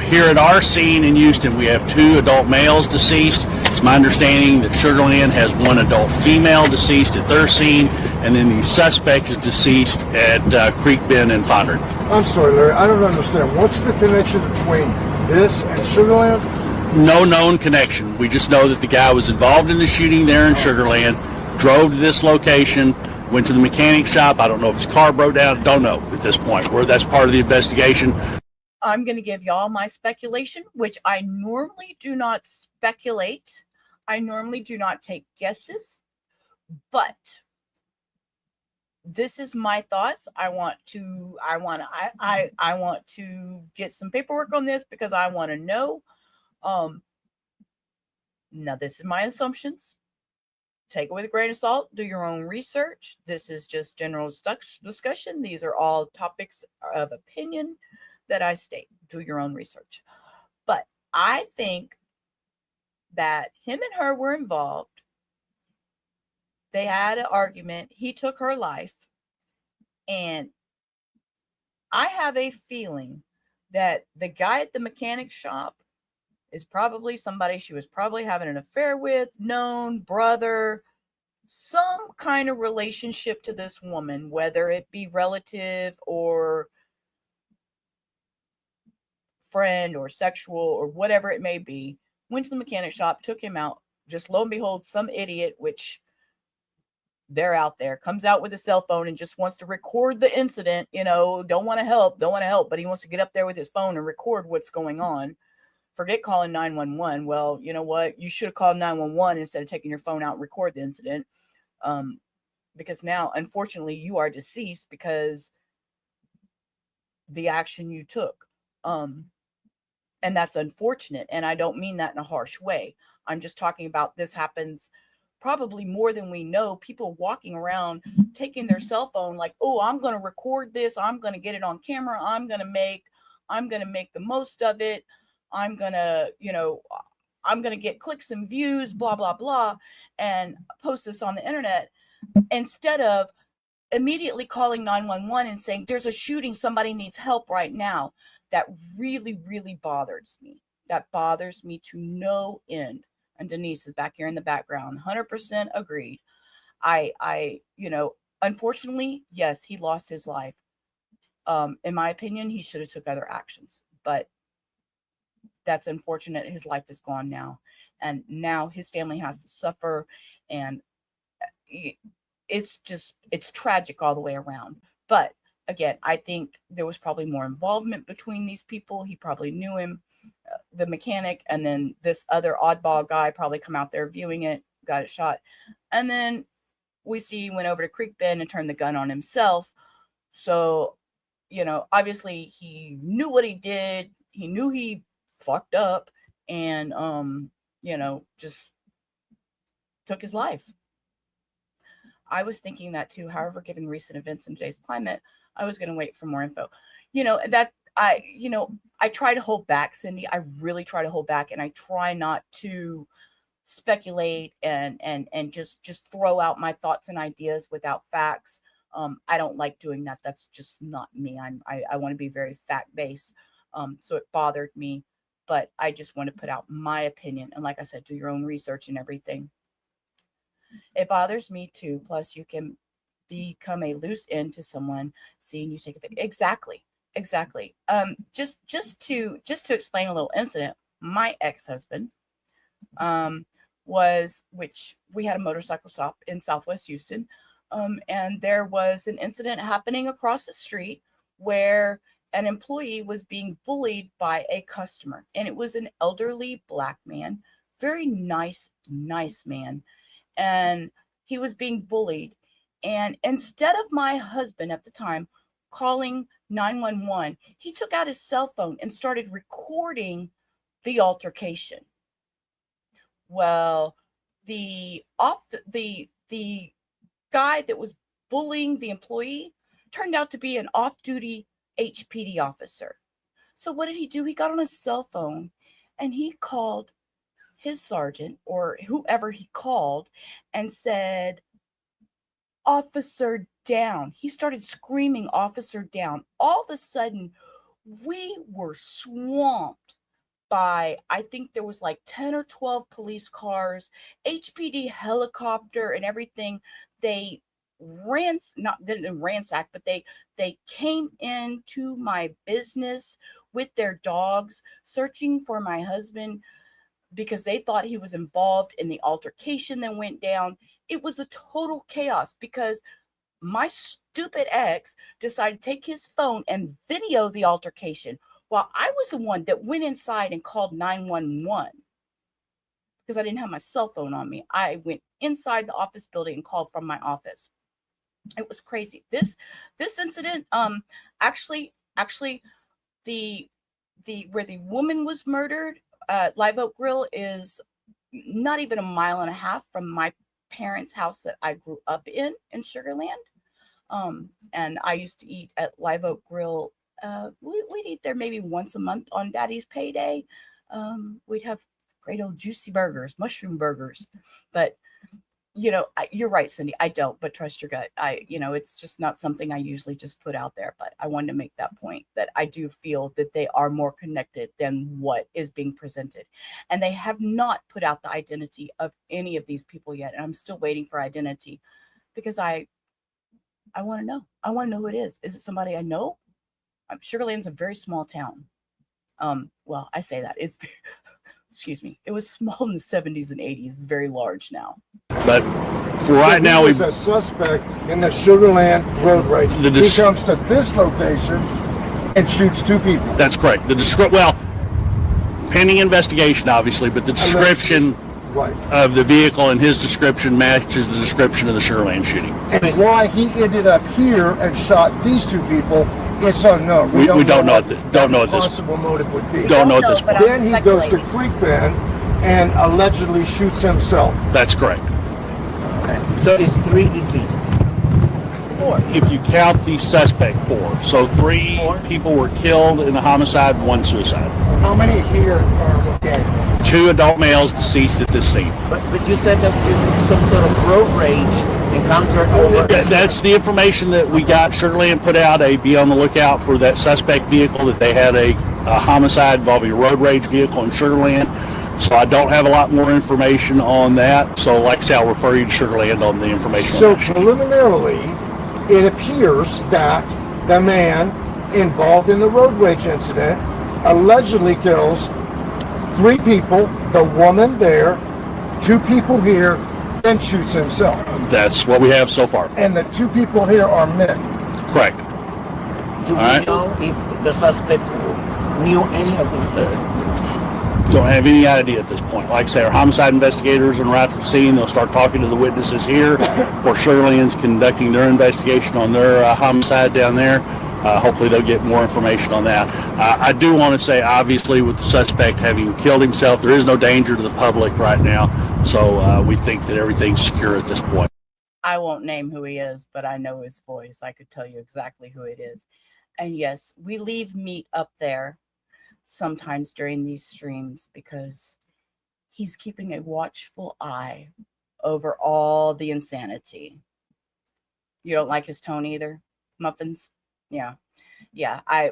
here at our scene in Houston, we have 2 adult males deceased. It's my understanding that Sugarland has 1 adult female deceased at their scene, and then the suspect is deceased at Creek Bend and Fondren. I'm sorry, Larry, I don't understand. What's the connection between this and Sugarland? No known connection. We just know that the guy was involved in the shooting there in Sugarland, drove to this location, went to the mechanic shop. I don't know if his car broke down. Don't know at this point. That's part of the investigation. I'm going to give y'all my speculation, which I normally do not speculate. I normally do not take guesses, but this is my thoughts. I want to get some paperwork on this because I want to know. Now this is my assumptions. Take it with a grain of salt. Do your own research. This is just general discussion. These are all topics of opinion that I state. Do your own research. But I think that him and her were involved. They had an argument. He took her life. And I have a feeling that the guy at the mechanic shop is probably somebody she was probably having an affair with, known, brother, some kind of relationship to this woman, whether it be relative or friend or sexual or whatever it may be. Went to the mechanic shop, took him out. Just lo and behold, some idiot, which they're out there, comes out with a cell phone and just wants to record the incident. Don't want to help, but he wants to get up there with his phone and record what's going on. Forget calling 911. Well, you know what? You should have called 911 instead of taking your phone out and record the incident. Because now, unfortunately, you are deceased because the action you took. And that's unfortunate. And I don't mean that in a harsh way. I'm just talking about this happens probably more than we know. People walking around taking their cell phone like, oh, I'm going to record this. I'm going to get it on camera. I'm going to make the most of it. I'm going to get clicks and views, blah, blah, blah, and post this on the internet instead of immediately calling 911 and saying, there's a shooting, somebody needs help right now. That really, really bothers me. That bothers me to no end. And Denise is back here in the background. 100% agreed. Unfortunately, yes, he lost his life. In my opinion, he should have took other actions, but that's unfortunate. His life is gone now. And now his family has to suffer. And it's tragic all the way around. But again, I think there was probably more involvement between these people. He probably knew him. the mechanic, and then this other oddball guy probably come out there viewing it, got it shot. And then we see he went over to Creek Bend and turned the gun on himself. So, you know, obviously he knew what he did. He knew he fucked up and, you know, just took his life. I was thinking that too. However, given recent events in today's climate, I was going to wait for more info. You know, that I try to hold back, Cindy. I really try to hold back, and I try not to speculate and just throw out my thoughts and ideas without facts. I don't like doing that. That's just not me. I want to be very fact-based. So it bothered me, but I just want to put out my opinion. And like I said, do your own research and everything. It bothers me too. Plus, you can become a loose end to someone seeing you take a video. Exactly. Just to explain a little incident. My ex-husband which we had a motorcycle stop in Southwest Houston, and there was an incident happening across the street where an employee was being bullied by a customer, and it was an elderly Black man, very nice man. And he was being bullied. And instead of my husband at the time calling 911, he took out his cell phone and started recording the altercation. Well, the guy that was bullying the employee turned out to be an off-duty HPD officer. So what did he do? He got on his cell phone and he called his sergeant or whoever he called and said, "Officer down." He started screaming, "Officer down." All of a sudden, we were swamped by, I think there was like 10 or 12 police cars, HPD helicopter and everything. They didn't ransack, but they came into my business with their dogs searching for my husband, because they thought he was involved in the altercation that went down. It was a total chaos because my stupid ex decided to take his phone and video the altercation while I was the one that went inside and called 911 because I didn't have my cell phone on me. I went inside the office building and called from my office. It was crazy. This incident, actually, the where the woman was murdered, Live Oak Grill is not even a mile and a half from my parents' house that I grew up in Sugar Land. And I used to eat at Live Oak Grill. We'd eat there maybe once a month on Daddy's payday. We'd have great old juicy burgers, mushroom burgers. But, you know, you're right, Cindy. I don't, but trust your gut. It's just not something I usually just put out there. But I wanted to make that point that I do feel that they are more connected than what is being presented. And they have not put out the identity of any of these people yet. And I'm still waiting for identity because I want to know. I want to know who it is. Is it somebody I know? Sugar Land's a very small town. Well, I say that. It's excuse me. It was small in the 70s and 80s. It's very large now. But for right now, we've a suspect in the Sugar Land road rage. He comes to this location and shoots two people. That's correct. Pending investigation, obviously, but the description of the vehicle and his description matches the description of the Sugar Land shooting. And why he ended up here and shot these two people, it's unknown. We don't know. Don't know what this possible motive would be. Don't know at this point. Then he goes to Creek Bend and allegedly shoots himself. That's correct. Okay. So it's 3 deceased. 4. If you count the suspect, 4. So 3 people were killed in the homicide, 1 suicide. How many here are okay? 2 adult males deceased at this scene. But you said that there was some sort of road rage encounter over. That's the information that we got. Sugar Land put out be on the lookout for that suspect vehicle, that they had a homicide involving a road rage vehicle in Sugar Land. So I don't have a lot more information on that. So like I say, I'll refer you to Sugar Land on the information. So preliminarily, it appears that the man involved in the road rage incident allegedly kills 3 people, the woman there, 2 people here, and shoots himself. That's what we have so far. And the 2 people here are men. Correct. Do we know if the suspect knew any of them? Don't have any idea at this point. Like I say, our homicide investigators are out to the scene. They'll start talking to the witnesses here. Or Sugarland's conducting their investigation on their homicide down there. Hopefully they'll get more information on that. I do want to say, obviously, with the suspect having killed himself, there is no danger to the public right now. So we think that everything's secure at this point. I won't name who he is, but I know his voice. I could tell you exactly who it is. And yes, we leave meat up there sometimes during these streams because he's keeping a watchful eye over all the insanity. You don't like his tone either? Muffins? Yeah. I'm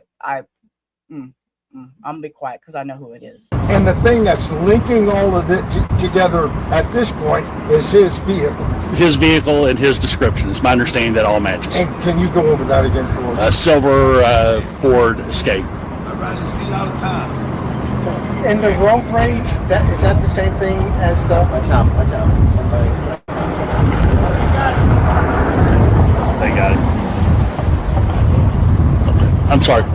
gonna be quiet because I know who it is. And the thing that's linking all of it together at this point is his vehicle. His vehicle and his description. It's my understanding that all matches. And can you go over that again for us? A silver Ford Escape. And the road rage, is that the same thing as the... Watch out. They got it. I'm sorry.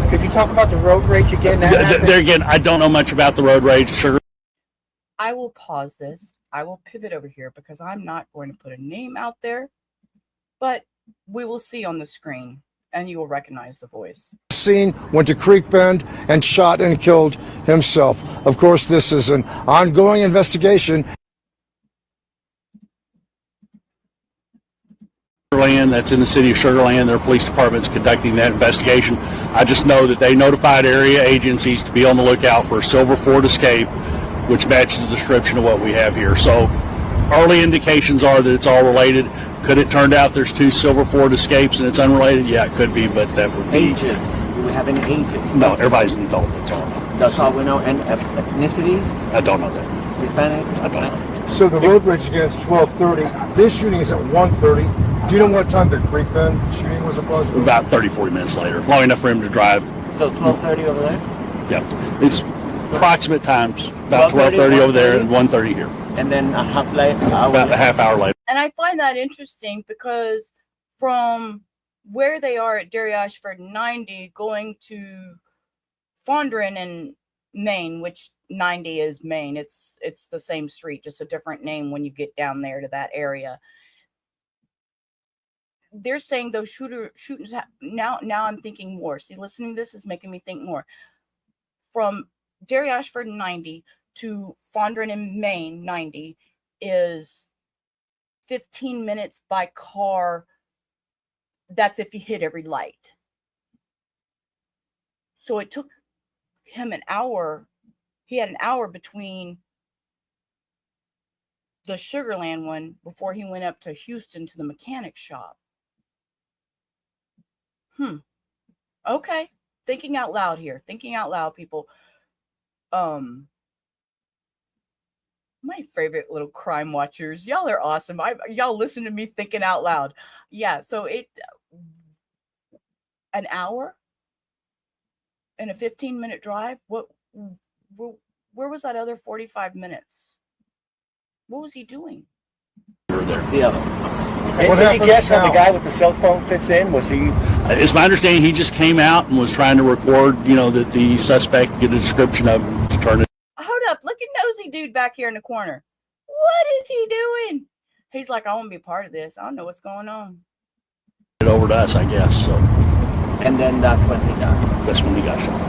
Could you talk about the road rage again? There again, I don't know much about the road rage. Sugar. I will pause this. I will pivot over here because I'm not going to put a name out there, but we will see on the screen and you will recognize the voice. Scene, went to Creek Bend and shot and killed himself. Of course, this is an ongoing investigation. Sugarland, that's in the city of Sugarland. Their police department's conducting that investigation. I just know that they notified area agencies to be on the lookout for a silver Ford Escape, which matches the description of what we have here. So early indications are that it's all related. Could it turn out there's two silver Ford Escapes and it's unrelated? Yeah, it could be, but that would be... Ages. Do we have any ages? No, everybody's an adult. That's all. That's all we know. And ethnicities? I don't know that. Hispanics? I don't know. So the road rage against 12:30. This shooting is at 1:30. Do you know what time the Creek Bend shooting was supposed to be? About 30, 40 minutes later. Long enough for him to drive. So 12:30 over there? Yep. It's approximate times. About 12:30 over there and 1:30 here. And then a half later? About a half hour later. And I find that interesting because from where they are at Dairy Ashford 90 going to Fondren and Maine, which 90 is Maine. It's the same street, just a different name when you get down there to that area. They're saying those shootings now I'm thinking more. See, listening to this is making me think more. From Dairy Ashford 90 to Fondren and Maine 90 is 15 minutes by car. That's if you hit every light. So it took him an hour. He had an hour between the Sugarland one before he went up to Houston to the mechanic shop. Okay. Thinking out loud here. Thinking out loud, people. My favorite little crime watchers. Y'all are awesome. Y'all listen to me thinking out loud. Yeah, so an hour and a 15-minute drive. Where was that other 45 minutes? What was he doing? Yeah. Any guess how the guy with the cell phone fits in? Was he? It's my understanding he just came out and was trying to record, that the suspect get a description of him to turn it. Hold up. Look at nosy dude back here in the corner. What is he doing? He's like, I want to be a part of this. I don't know what's going on. It over to us, I guess. So. And then that's when he got. That's when he got shot.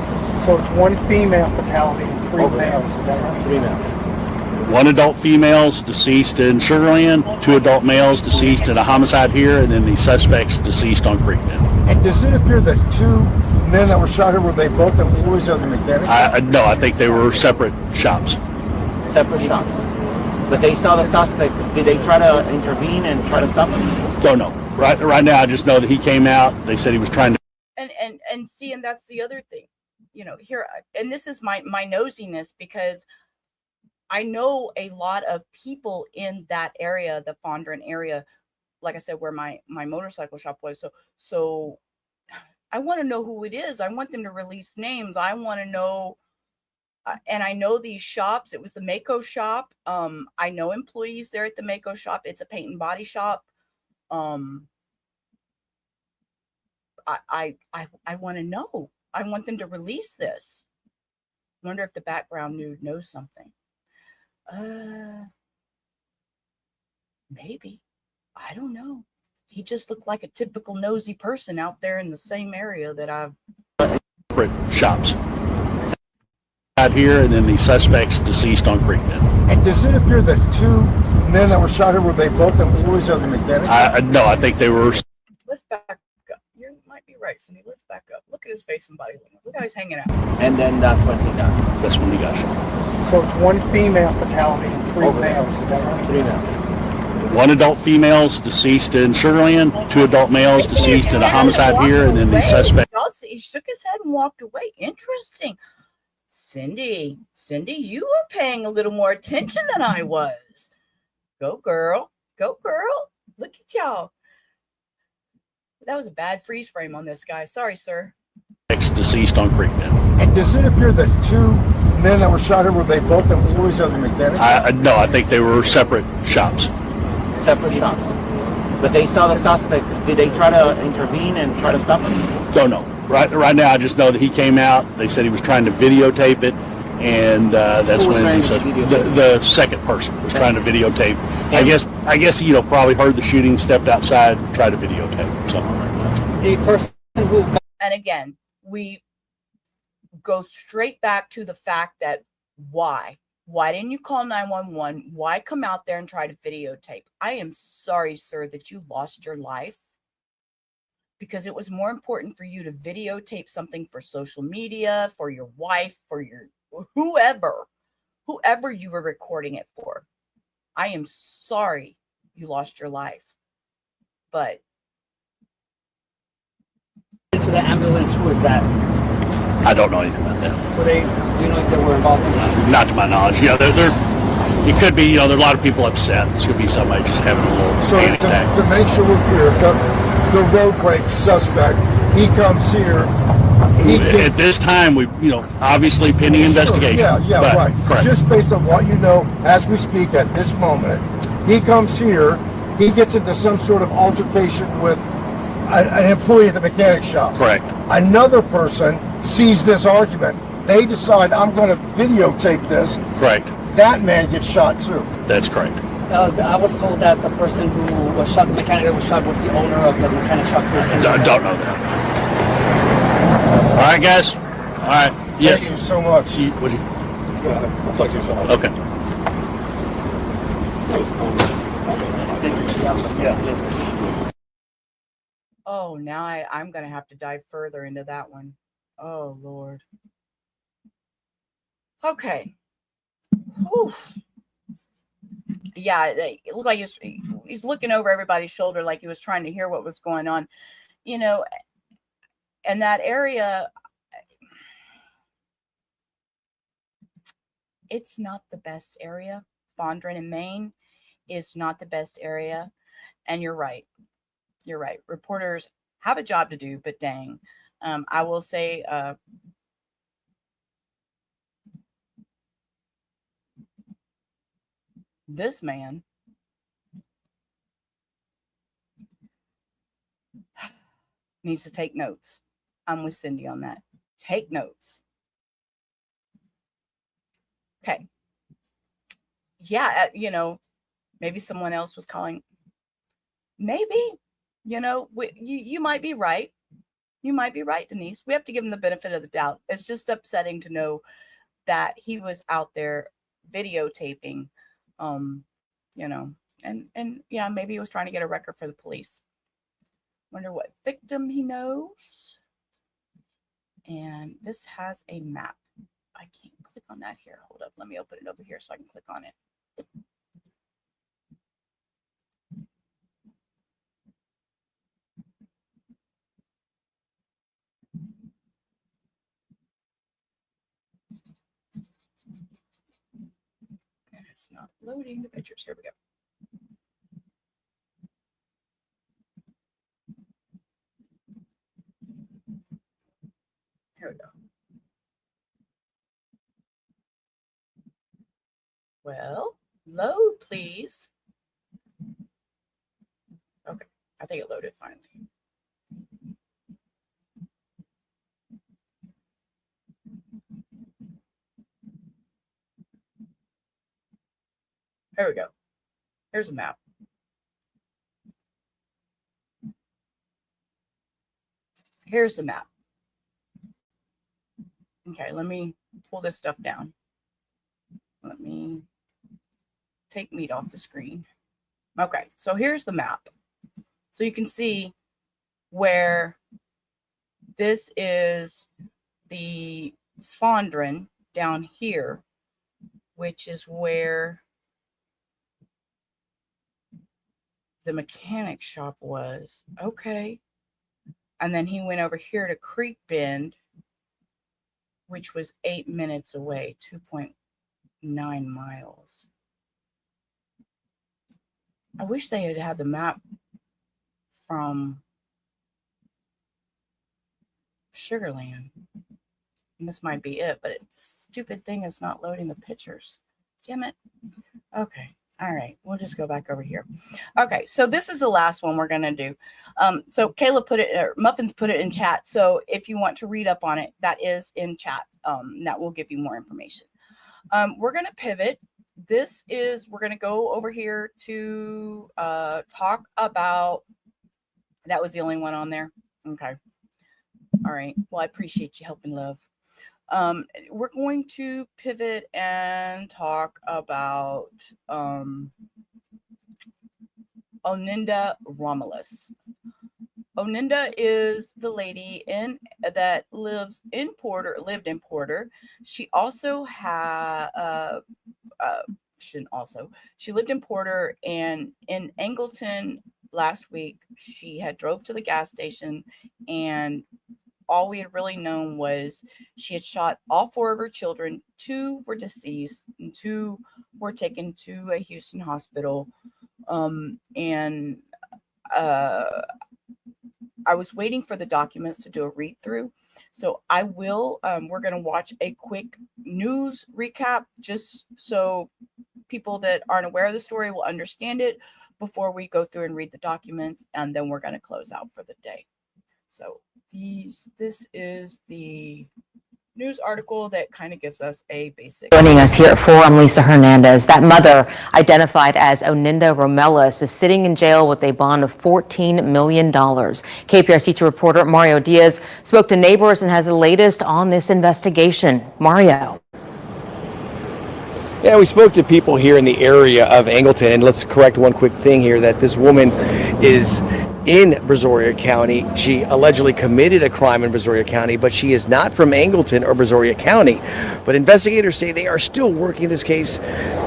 So it's one female fatality and three males. Is that right? 3 males. One adult female's deceased in Sugarland, 2 adult males deceased in a homicide here, and then the suspects deceased on Creek Bend. And does it appear that 2 men that were shot here, were they both employees of the mechanic? No, I think they were separate shops. Separate shops. But they saw the suspect. Did they try to intervene and try to stop him? Don't know. Right now, I just know that he came out. They said he was trying to. And see, and that's the other thing, here, and this is my nosiness because I know a lot of people in that area, the Fondren area, like I said, where my motorcycle shop was. So I want to know who it is. I want them to release names. I want to know, and I know these shops. It was the Mako shop. I know employees there at the Mako shop. It's a paint and body shop. I want to know. I want them to release this. Wonder if the background nude knows something. Maybe. I don't know. He just looked like a typical nosy person out there in the same area that I've... Shops. Out here, and then the suspects deceased on Creek Bend. Does it appear that two men that were shot here, were they both employees of the mechanic? No, I think they were... Let's back up. You might be right, Cindy. Let's back up. Look at his face and body language. Look how he's hanging out. And then that's when he died. That's when he got shot. So it's one female fatality, three males, is that right? 3 males. One adult female's deceased in Sugarland, 2 adult males deceased in a homicide here, and then the suspect... Y'all see, he shook his head and walked away. Interesting. Cindy, you were paying a little more attention than I was. Go girl. Go girl. Look at y'all. That was a bad freeze frame on this guy. Sorry, sir. Deceased on Creek Bend. And does it appear that two men that were shot here, were they both employees of the mechanic? No, I think they were separate shops. Separate shops. But they saw the suspect. Did they try to intervene and try to stop him? Don't know. Right now, I just know that he came out. They said he was trying to videotape it, and that's when he said the second person was trying to videotape. I guess he probably heard the shooting, stepped outside, tried to videotape. So The person who... And again, we go straight back to the fact that why? Why didn't you call 911? Why come out there and try to videotape? I am sorry, sir, that you lost your life, because it was more important for you to videotape something for social media, for your wife, for your whoever you were recording it for. I am sorry you lost your life, but... Into the ambulance, who was that? I don't know anything about that. Do you know if they were involved in that? Not to my knowledge. Yeah, it could be, there are a lot of people upset. This could be somebody just having a little panic attack. To make sure we're clear, the road rage suspect, he comes here. At this time, we, obviously pending investigation. Yeah, right. Correct. Just based on what you know as we speak at this moment, he comes here, he gets into some sort of altercation with an employee at the mechanic shop. Correct. Another person sees this argument. They decide, I'm going to videotape this. Correct. That man gets shot too. That's correct. I was told that the person who was shot, the mechanic that was shot, was the owner of the mechanic shop. I don't know that. All right, guys. All right. Yeah. Thank you so much. I'll talk to you so much. Okay. Oh, now I'm going to have to dive further into that one. Oh, Lord. Okay. Whew. Yeah, it looked like he's looking over everybody's shoulder like he was trying to hear what was going on. And that area, it's not the best area. Fondren in Maine is not the best area. And you're right. You're right. Reporters have a job to do, but dang. I will say, this man needs to take notes. I'm with Cindy on that. Take notes. Okay. Yeah, maybe someone else was calling. Maybe, you might be right. You might be right, Denise. We have to give him the benefit of the doubt. It's just upsetting to know that he was out there videotaping, and yeah, maybe he was trying to get a record for the police. Wonder what victim he knows. And this has a map. I can't click on that here. Hold up. Let me open it over here so I can click on it. And it's not loading the pictures. Here we go. Here we go. Well, load, please. Okay, I think it loaded finally. Here we go. Here's a map. Here's the map. Okay, let me pull this stuff down. Let me take meat off the screen. Okay, so here's the map. So you can see where this is the Fondren down here, which is where the mechanic shop was. Okay. And then he went over here to Creek Bend, which was 8 minutes away, 2.9 miles. I wish they had had the map from Sugarland. And this might be it, but this stupid thing is not loading the pictures. Damn it. Okay. All right. We'll just go back over here. Okay. So this is the last one we're going to do. So Kayla put it, or Muffins put it in chat. So if you want to read up on it, that is in chat. That will give you more information. We're going to pivot. We're going to go over here to talk about, that was the only one on there. Okay. All right. Well, I appreciate you helping, love. We're going to pivot and talk about Oninda Romelus. Oninda is the lady that lived in Porter. She also had she lived in Porter, and in Angleton last week she had drove to the gas station, and all we had really known was she had shot all 4 of her children. 2 were deceased and 2 were taken to a Houston hospital. I was waiting for the documents to do a read through. So I will, we're going to watch a quick news recap just so people that aren't aware of the story will understand it before we go through and read the documents. And then we're going to close out for the day. So this is the news article that kind of gives us a basic. Joining us here at 4, I'm Lisa Hernandez. That mother, identified as Oninda Romelus, is sitting in jail with a bond of $14 million. KPRC2 reporter Mario Diaz spoke to neighbors and has the latest on this investigation. Mario. Yeah, we spoke to people here in the area of Angleton, and let's correct one quick thing here, that this woman is in Brazoria County. She allegedly committed a crime in Brazoria County, but she is not from Angleton or Brazoria County. But investigators say they are still working this case,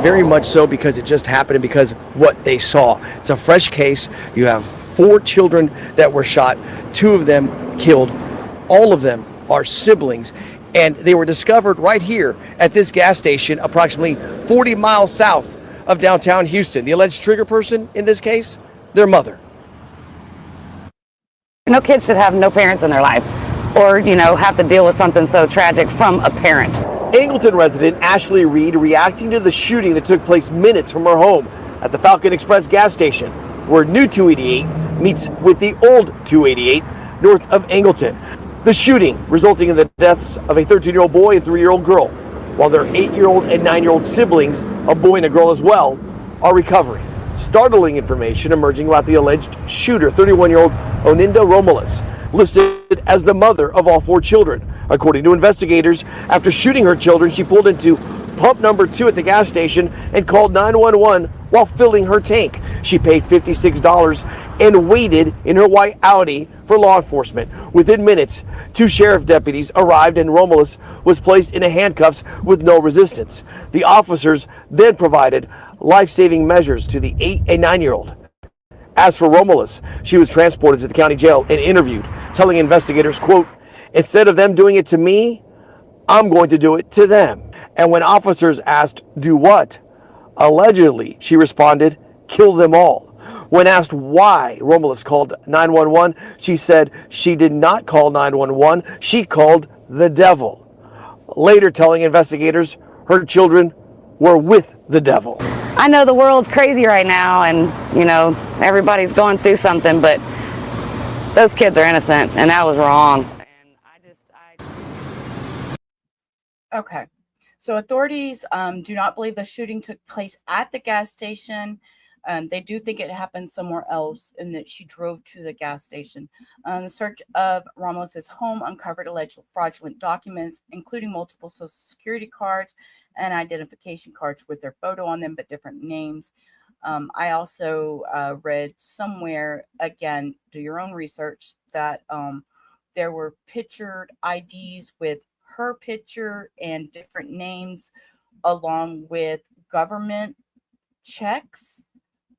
very much so because it just happened and because what they saw. It's a fresh case. You have 4 children that were shot, 2 of them killed. All of them are siblings, and they were discovered right here at this gas station approximately 40 miles south of downtown Houston. The alleged trigger person in this case, their mother. No kid should have no parents in their life or, have to deal with something so tragic from a parent. Angleton resident Ashley Reed reacting to the shooting that took place minutes from her home at the Falcon Express gas station, where new 288 meets with the old 288 north of Angleton. The shooting resulting in the deaths of a 13-year-old boy and 3-year-old girl, while their 8-year-old and 9-year-old siblings, a boy and a girl as well, are recovering. Startling information emerging about the alleged shooter, 31-year-old Oninda Romelus, listed as the mother of all 4 children. According to investigators, after shooting her children, she pulled into pump number 2 at the gas station and called 911 while filling her tank. She paid $56 and waited in her white Audi for law enforcement. Within minutes, 2 sheriff deputies arrived and Romelus was placed in handcuffs with no resistance. The officers then provided life-saving measures to the 8 and 9-year-old. As for Romelus, she was transported to the county jail and interviewed, telling investigators, quote, "Instead of them doing it to me, I'm going to do it to them." And when officers asked, "Do what?" Allegedly, she responded, "Kill them all." When asked why Romelus called 911, she said she did not call 911, she called the devil. Later telling investigators her children were with the devil. I know the world's crazy right now and, everybody's going through something, but those kids are innocent and that was wrong. Okay. So authorities do not believe the shooting took place at the gas station. They do think it happened somewhere else and that she drove to the gas station. The search of Romelus's home uncovered alleged fraudulent documents, including multiple social security cards and identification cards with their photo on them, but different names. I also read somewhere, again, do your own research, that there were pictured IDs with her picture and different names, along with government checks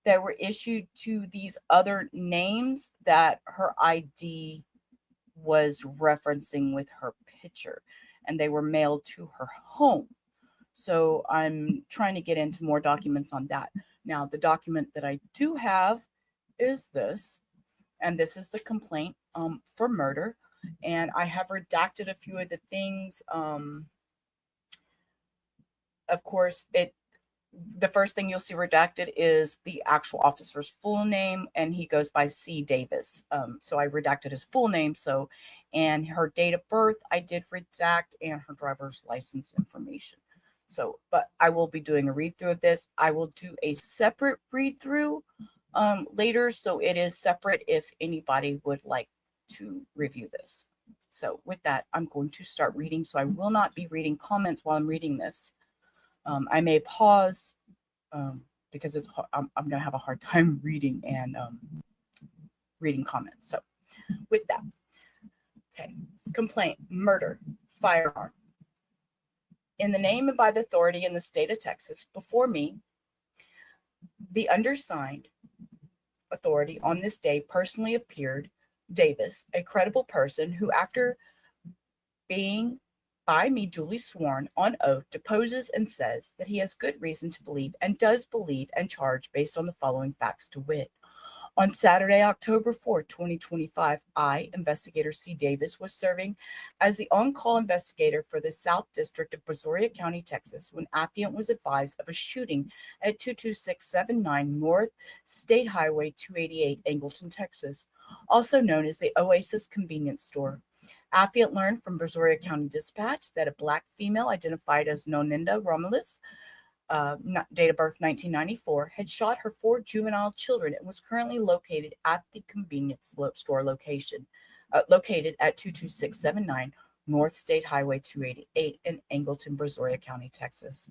that were issued to these other names that her ID was referencing with her picture, and they were mailed to her home. So I'm trying to get into more documents on that. Now, the document that I do have is this, and this is the complaint for murder. And I have redacted a few of the things. Of course, the first thing you'll see redacted is the actual officer's full name, and he goes by C. Davis. So I redacted his full name. And her date of birth, I did redact, and her driver's license information. So, but I will be doing a read through of this. I will do a separate read through later. So it is separate if anybody would like to review this. So with that, I'm going to start reading. So I will not be reading comments while I'm reading this. I may pause because I'm going to have a hard time reading and reading comments. So with that, okay. Complaint, murder, firearm. In the name and by the authority in the state of Texas, before me, the undersigned authority on this day personally appeared Davis, a credible person who, after being by me duly sworn on oath, deposes and says that he has good reason to believe and does believe and charge based on the following facts, to wit. On Saturday, October 4, 2025, I, Investigator C. Davis, was serving as the on-call investigator for the South District of Brazoria County, Texas, when affiant was advised of a shooting at 22679 North State Highway 288, Angleton, Texas, also known as the Oasis Convenience Store. Affiant learned from Brazoria County Dispatch that a Black female identified as Oninda Romelus, date of birth 1994, had shot her 4 juvenile children and was currently located at the convenience store located at 22679 North State Highway 288 in Angleton, Brazoria County, Texas.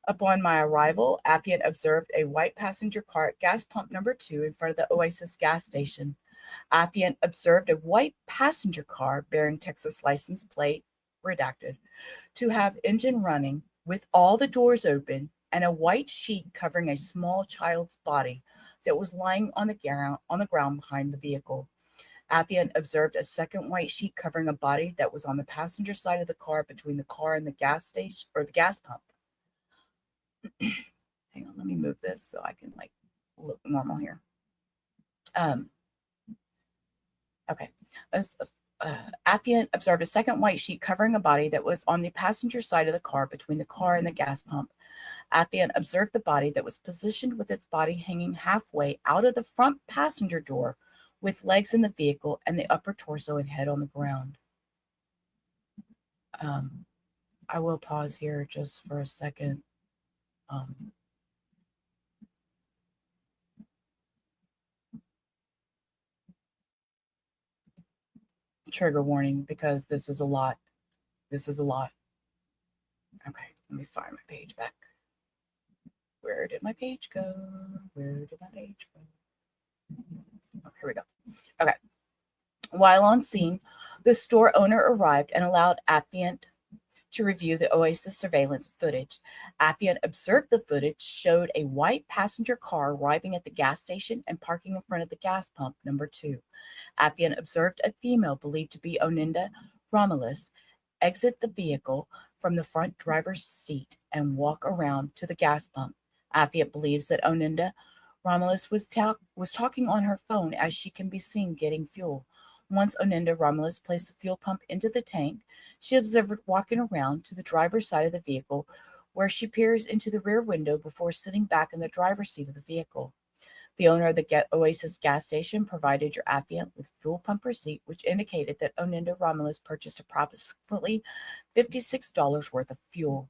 Upon my arrival, affiant observed a white passenger car at gas pump number 2 in front of the Oasis gas station. Affiant observed a white passenger car bearing Texas license plate, redacted, to have engine running with all the doors open and a white sheet covering a small child's body that was lying on the ground behind the vehicle. Affiant observed a second white sheet covering a body that was on the passenger side of the car between the car and the gas station or the gas pump. Hang on, let me move this so I can look normal here. Okay. Affiant observed a second white sheet covering a body that was on the passenger side of the car between the car and the gas pump. Affiant observed the body that was positioned with its body hanging halfway out of the front passenger door with legs in the vehicle and the upper torso and head on the ground. I will pause here just for a second. Trigger warning, because this is a lot. This is a lot. Okay, let me find my page back. Where did my page go? Where did my page go? Oh, here we go. Okay. While on scene, the store owner arrived and allowed affiant to review the Oasis surveillance footage. Affiant observed the footage showed a white passenger car arriving at the gas station and parking in front of the gas pump number 2. Affiant observed a female believed to be Oninda Romelus exit the vehicle from the front driver's seat and walk around to the gas pump. Affiant believes that Oninda Romelus was talking on her phone as she can be seen getting fuel. Once Oninda Romelus placed the fuel pump into the tank, she observed walking around to the driver's side of the vehicle, where she peers into the rear window before sitting back in the driver's seat of the vehicle. The owner of the Oasis gas station provided your affiant with fuel pump receipt, which indicated that Oninda Romelus purchased approximately $56 worth of fuel.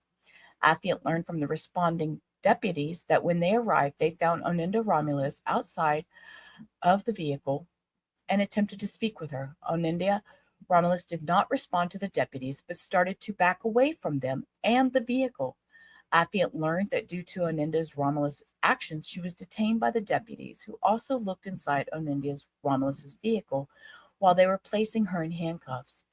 Affiant learned from the responding deputies that when they arrived, they found Oninda Romelus outside of the vehicle and attempted to speak with her. Oninda Romelus did not respond to the deputies, but started to back away from them and the vehicle. Affiant learned that due to Oninda Romelus's actions, she was detained by the deputies, who also looked inside Oninda Romelus's vehicle while they were placing her in handcuffs.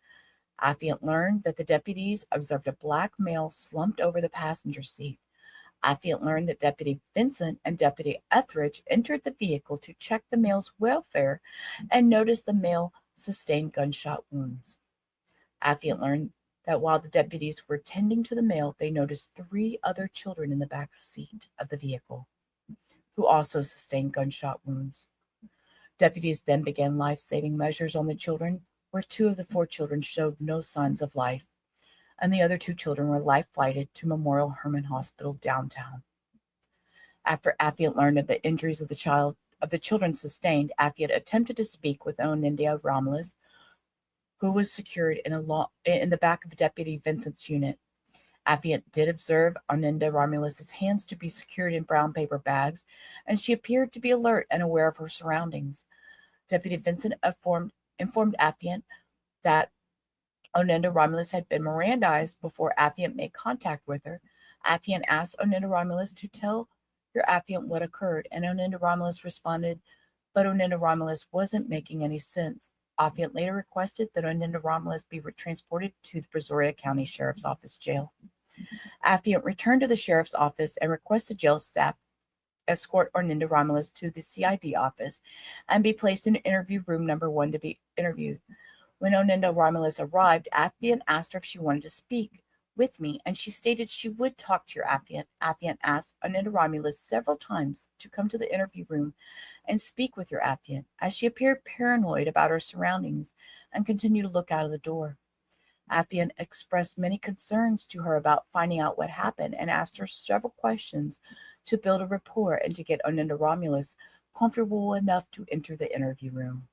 Affiant learned that the deputies observed a black male slumped over the passenger seat. Affiant learned that Deputy Vincent and Deputy Etheridge entered the vehicle to check the male's welfare and noticed the male sustained gunshot wounds. Affiant learned that while the deputies were tending to the male, they noticed 3 other children in the back seat of the vehicle who also sustained gunshot wounds. Deputies then began life-saving measures on the children, where 2 of the 4 children showed no signs of life, and the other 2 children were life-flighted to Memorial Hermann Hospital downtown. After Affiant learned of the injuries of the children sustained, Affiant attempted to speak with Oninda Romelus, who was secured in the back of Deputy Vincent's unit. Affiant did observe Oninda Romelus's hands to be secured in brown paper bags, and she appeared to be alert and aware of her surroundings. Deputy Vincent informed Affiant that Oninda Romelus had been Mirandized before Affiant made contact with her. Affiant asked Oninda Romelus to tell your Affiant what occurred, and Oninda Romelus responded, but Oninda Romelus wasn't making any sense. Affiant later requested that Oninda Romelus be transported to the Brazoria County Sheriff's Office jail. Affiant returned to the sheriff's office and requested jail staff escort Oninda Romelus to the CID office and be placed in interview room number 1 to be interviewed. When Oninda Romelus arrived, Affiant asked her if she wanted to speak with me, and she stated she would talk to your Affiant. Affiant asked Oninda Romelus several times to come to the interview room and speak with your Affiant, as she appeared paranoid about her surroundings and continued to look out of the door. Affiant expressed many concerns to her about finding out what happened and asked her several questions to build a rapport and to get Oninda Romelus comfortable enough to enter the interview room.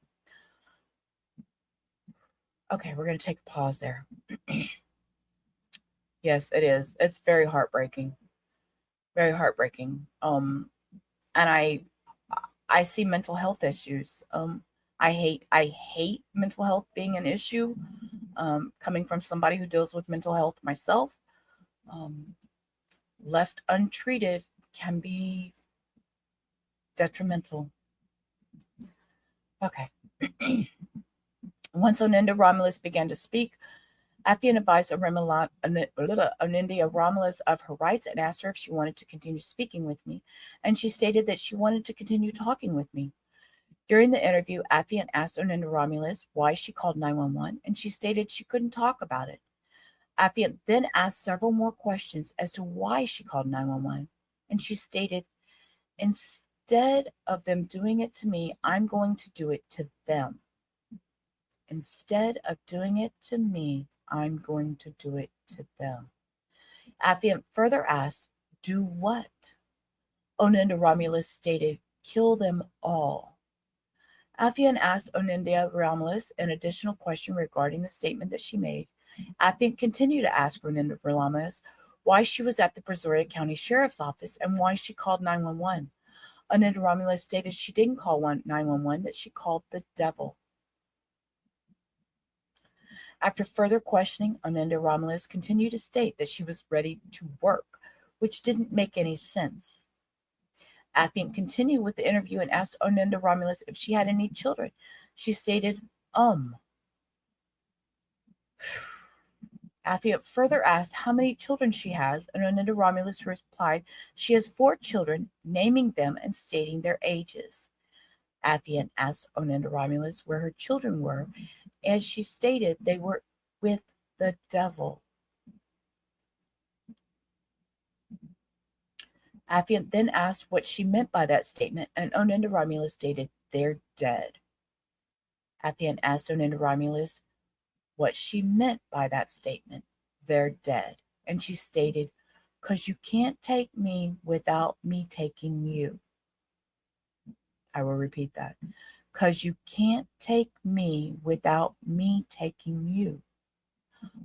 Okay, we're going to take a pause there. Yes, it is. It's very heartbreaking. Very heartbreaking. And I see mental health issues. I hate mental health being an issue. Coming from somebody who deals with mental health myself, left untreated can be detrimental. Okay. Once Oninda Romelus began to speak, Affiant advised Oninda Romelus of her rights and asked her if she wanted to continue speaking with me, and she stated that she wanted to continue talking with me. During the interview, Affiant asked Oninda Romelus why she called 911, and she stated she couldn't talk about it. Affiant then asked several more questions as to why she called 911, and she stated, instead of them doing it to me, I'm going to do it to them. Instead of doing it to me, I'm going to do it to them. Affiant further asked, do what? Oninda Romelus stated, kill them all. Affiant asked Oninda Romelus an additional question regarding the statement that she made. Affiant continued to ask Oninda Romelus why she was at the Brazoria County Sheriff's Office and why she called 911. Oninda Romelus stated she didn't call 911, that she called the devil. After further questioning, Oninda Romelus continued to state that she was ready to work, which didn't make any sense. Affiant continued with the interview and asked Oninda Romelus if she had any children. She stated, Affiant further asked how many children she has, and Oninda Romelus replied she has 4 children, naming them and stating their ages. Affiant asked Oninda Romelus where her children were, as she stated they were with the devil. Affiant then asked what she meant by that statement, and Oninda Romelus stated, they're dead. Affiant asked Oninda Romelus what she meant by that statement, they're dead, and she stated, 'cause you can't take me without me taking you. I will repeat that. 'Cause you can't take me without me taking you.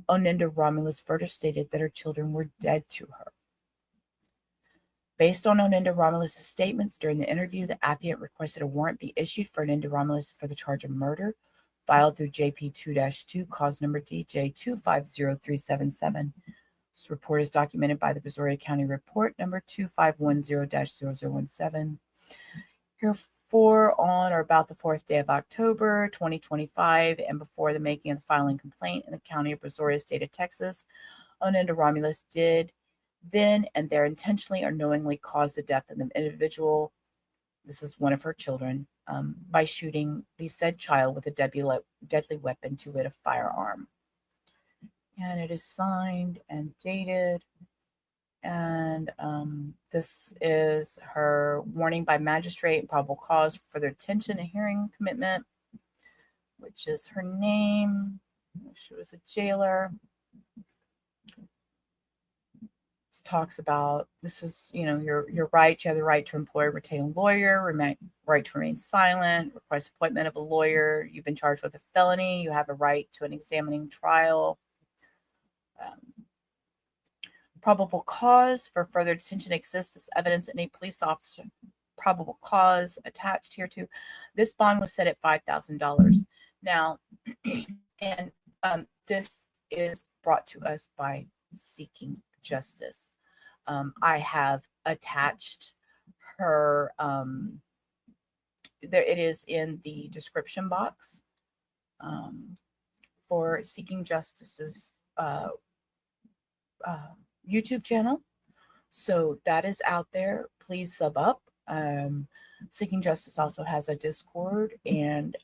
Oninda Romelus further stated that her children were dead to her. Based on Oninda Romelus' statements during the interview, the affiant requested a warrant be issued for Oninda Romelus for the charge of murder, filed through JP2-2, cause number DJ250377. This report is documented by the Brazoria County report number 2510-0017. Herefore, on or about the 4th day of October 2025, and before the making of the filing complaint in the county of Brazoria, state of Texas, Oninda Romelus did then and there intentionally or knowingly cause the death of an individual, this is one of her children, by shooting the said child with a deadly weapon, to wit, a firearm. And it is signed and dated. And this is her warning by magistrate and probable cause for further detention and hearing commitment, which is her name. She was a jailer. This talks about, this is, your right. You have the right to employ or retain a lawyer, right to remain silent, request appointment of a lawyer. You've been charged with a felony. You have a right to an examining trial. Probable cause for further detention exists as evidence in a police officer probable cause attached here to. This bond was set at $5,000. Now, and this is brought to us by Seeking Justice. I have attached her, there it is in the description box for Seeking Justice's YouTube channel. So that is out there. Please sub up. Seeking Justice also has a Discord and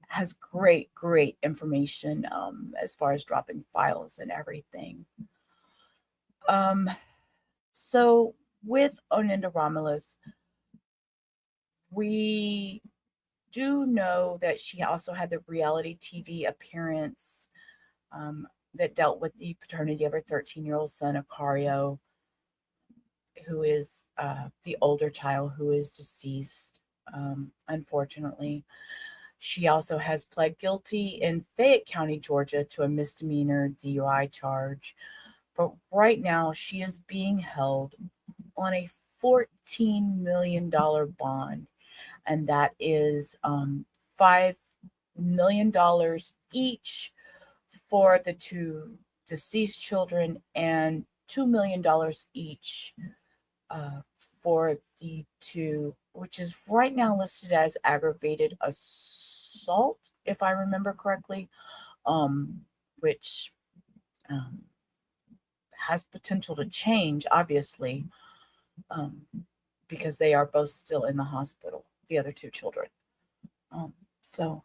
has great information as far as dropping files and everything. So with Oninda Romelus, we do know that she also had the reality TV appearance that dealt with the paternity of her 13-year-old son, Arcadia, who is the older child who is deceased, unfortunately. She also has pled guilty in Fayette County, Georgia, to a misdemeanor DUI charge. But right now, she is being held on a $14 million bond, and that is $5 million each for the two deceased children and $2 million each for the two, which is right now listed as aggravated assault, if I remember correctly, which has potential to change, obviously, because they are both still in the hospital, the other two children. So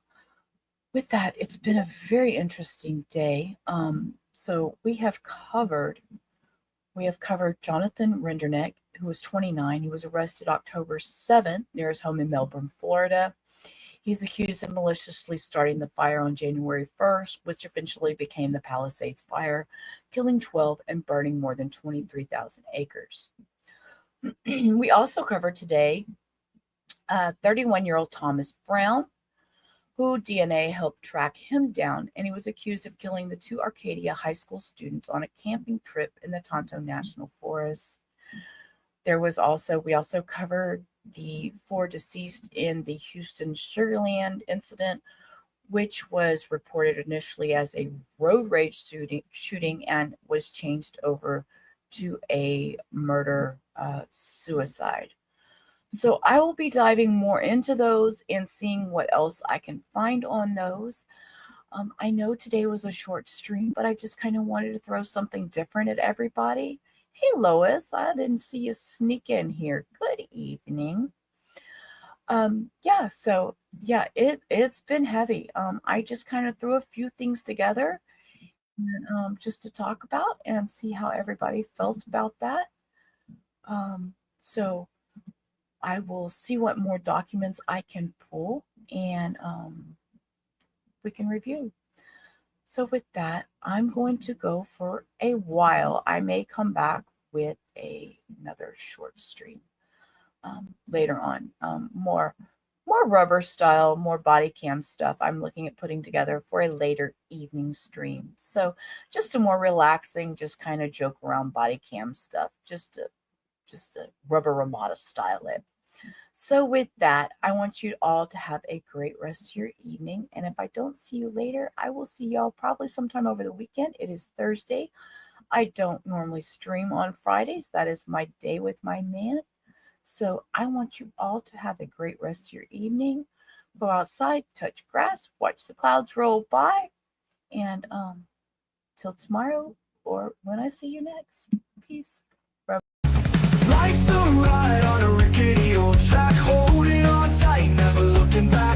with that, it's been a very interesting day. So we have covered Jonathan Rinderknecht, who was 29. He was arrested October 7th near his home in Melbourne, Florida. He's accused of maliciously starting the fire on January 1st, which eventually became the Palisades Fire, killing 12 and burning more than 23,000 acres. We also covered today 31-year-old Thomas Brown, who DNA helped track him down, and he was accused of killing the two Arcadia High School students on a camping trip in the Tonto National Forest. We also covered the 4 deceased in the Houston Sugarland incident, which was reported initially as a road rage shooting and was changed over to a murder suicide. So I will be diving more into those and seeing what else I can find on those. I know today was a short stream, but I just kind of wanted to throw something different at everybody. Hey, Lois, I didn't see you sneak in here. Good evening. It's been heavy. I just kind of threw a few things together just to talk about and see how everybody felt about that. So I will see what more documents I can pull and we can review. So with that, I'm going to go for a while. I may come back with another short stream later on, more more rubber style, more body cam stuff I'm looking at putting together for a later evening stream. So just a more relaxing, just kind of joke around body cam stuff, just a rubber Ramada style it. So with that, I want you all to have a great rest of your evening. And if I don't see you later, I will see y'all probably sometime over the weekend. It is Thursday. I don't normally stream on Fridays. That is my day with my man. So I want you all to have a great rest of your evening. Go outside, touch grass, watch the clouds roll by. And till tomorrow or when I see you next. Peace. Life's a ride on a rickety old track, holding on tight, never looking back.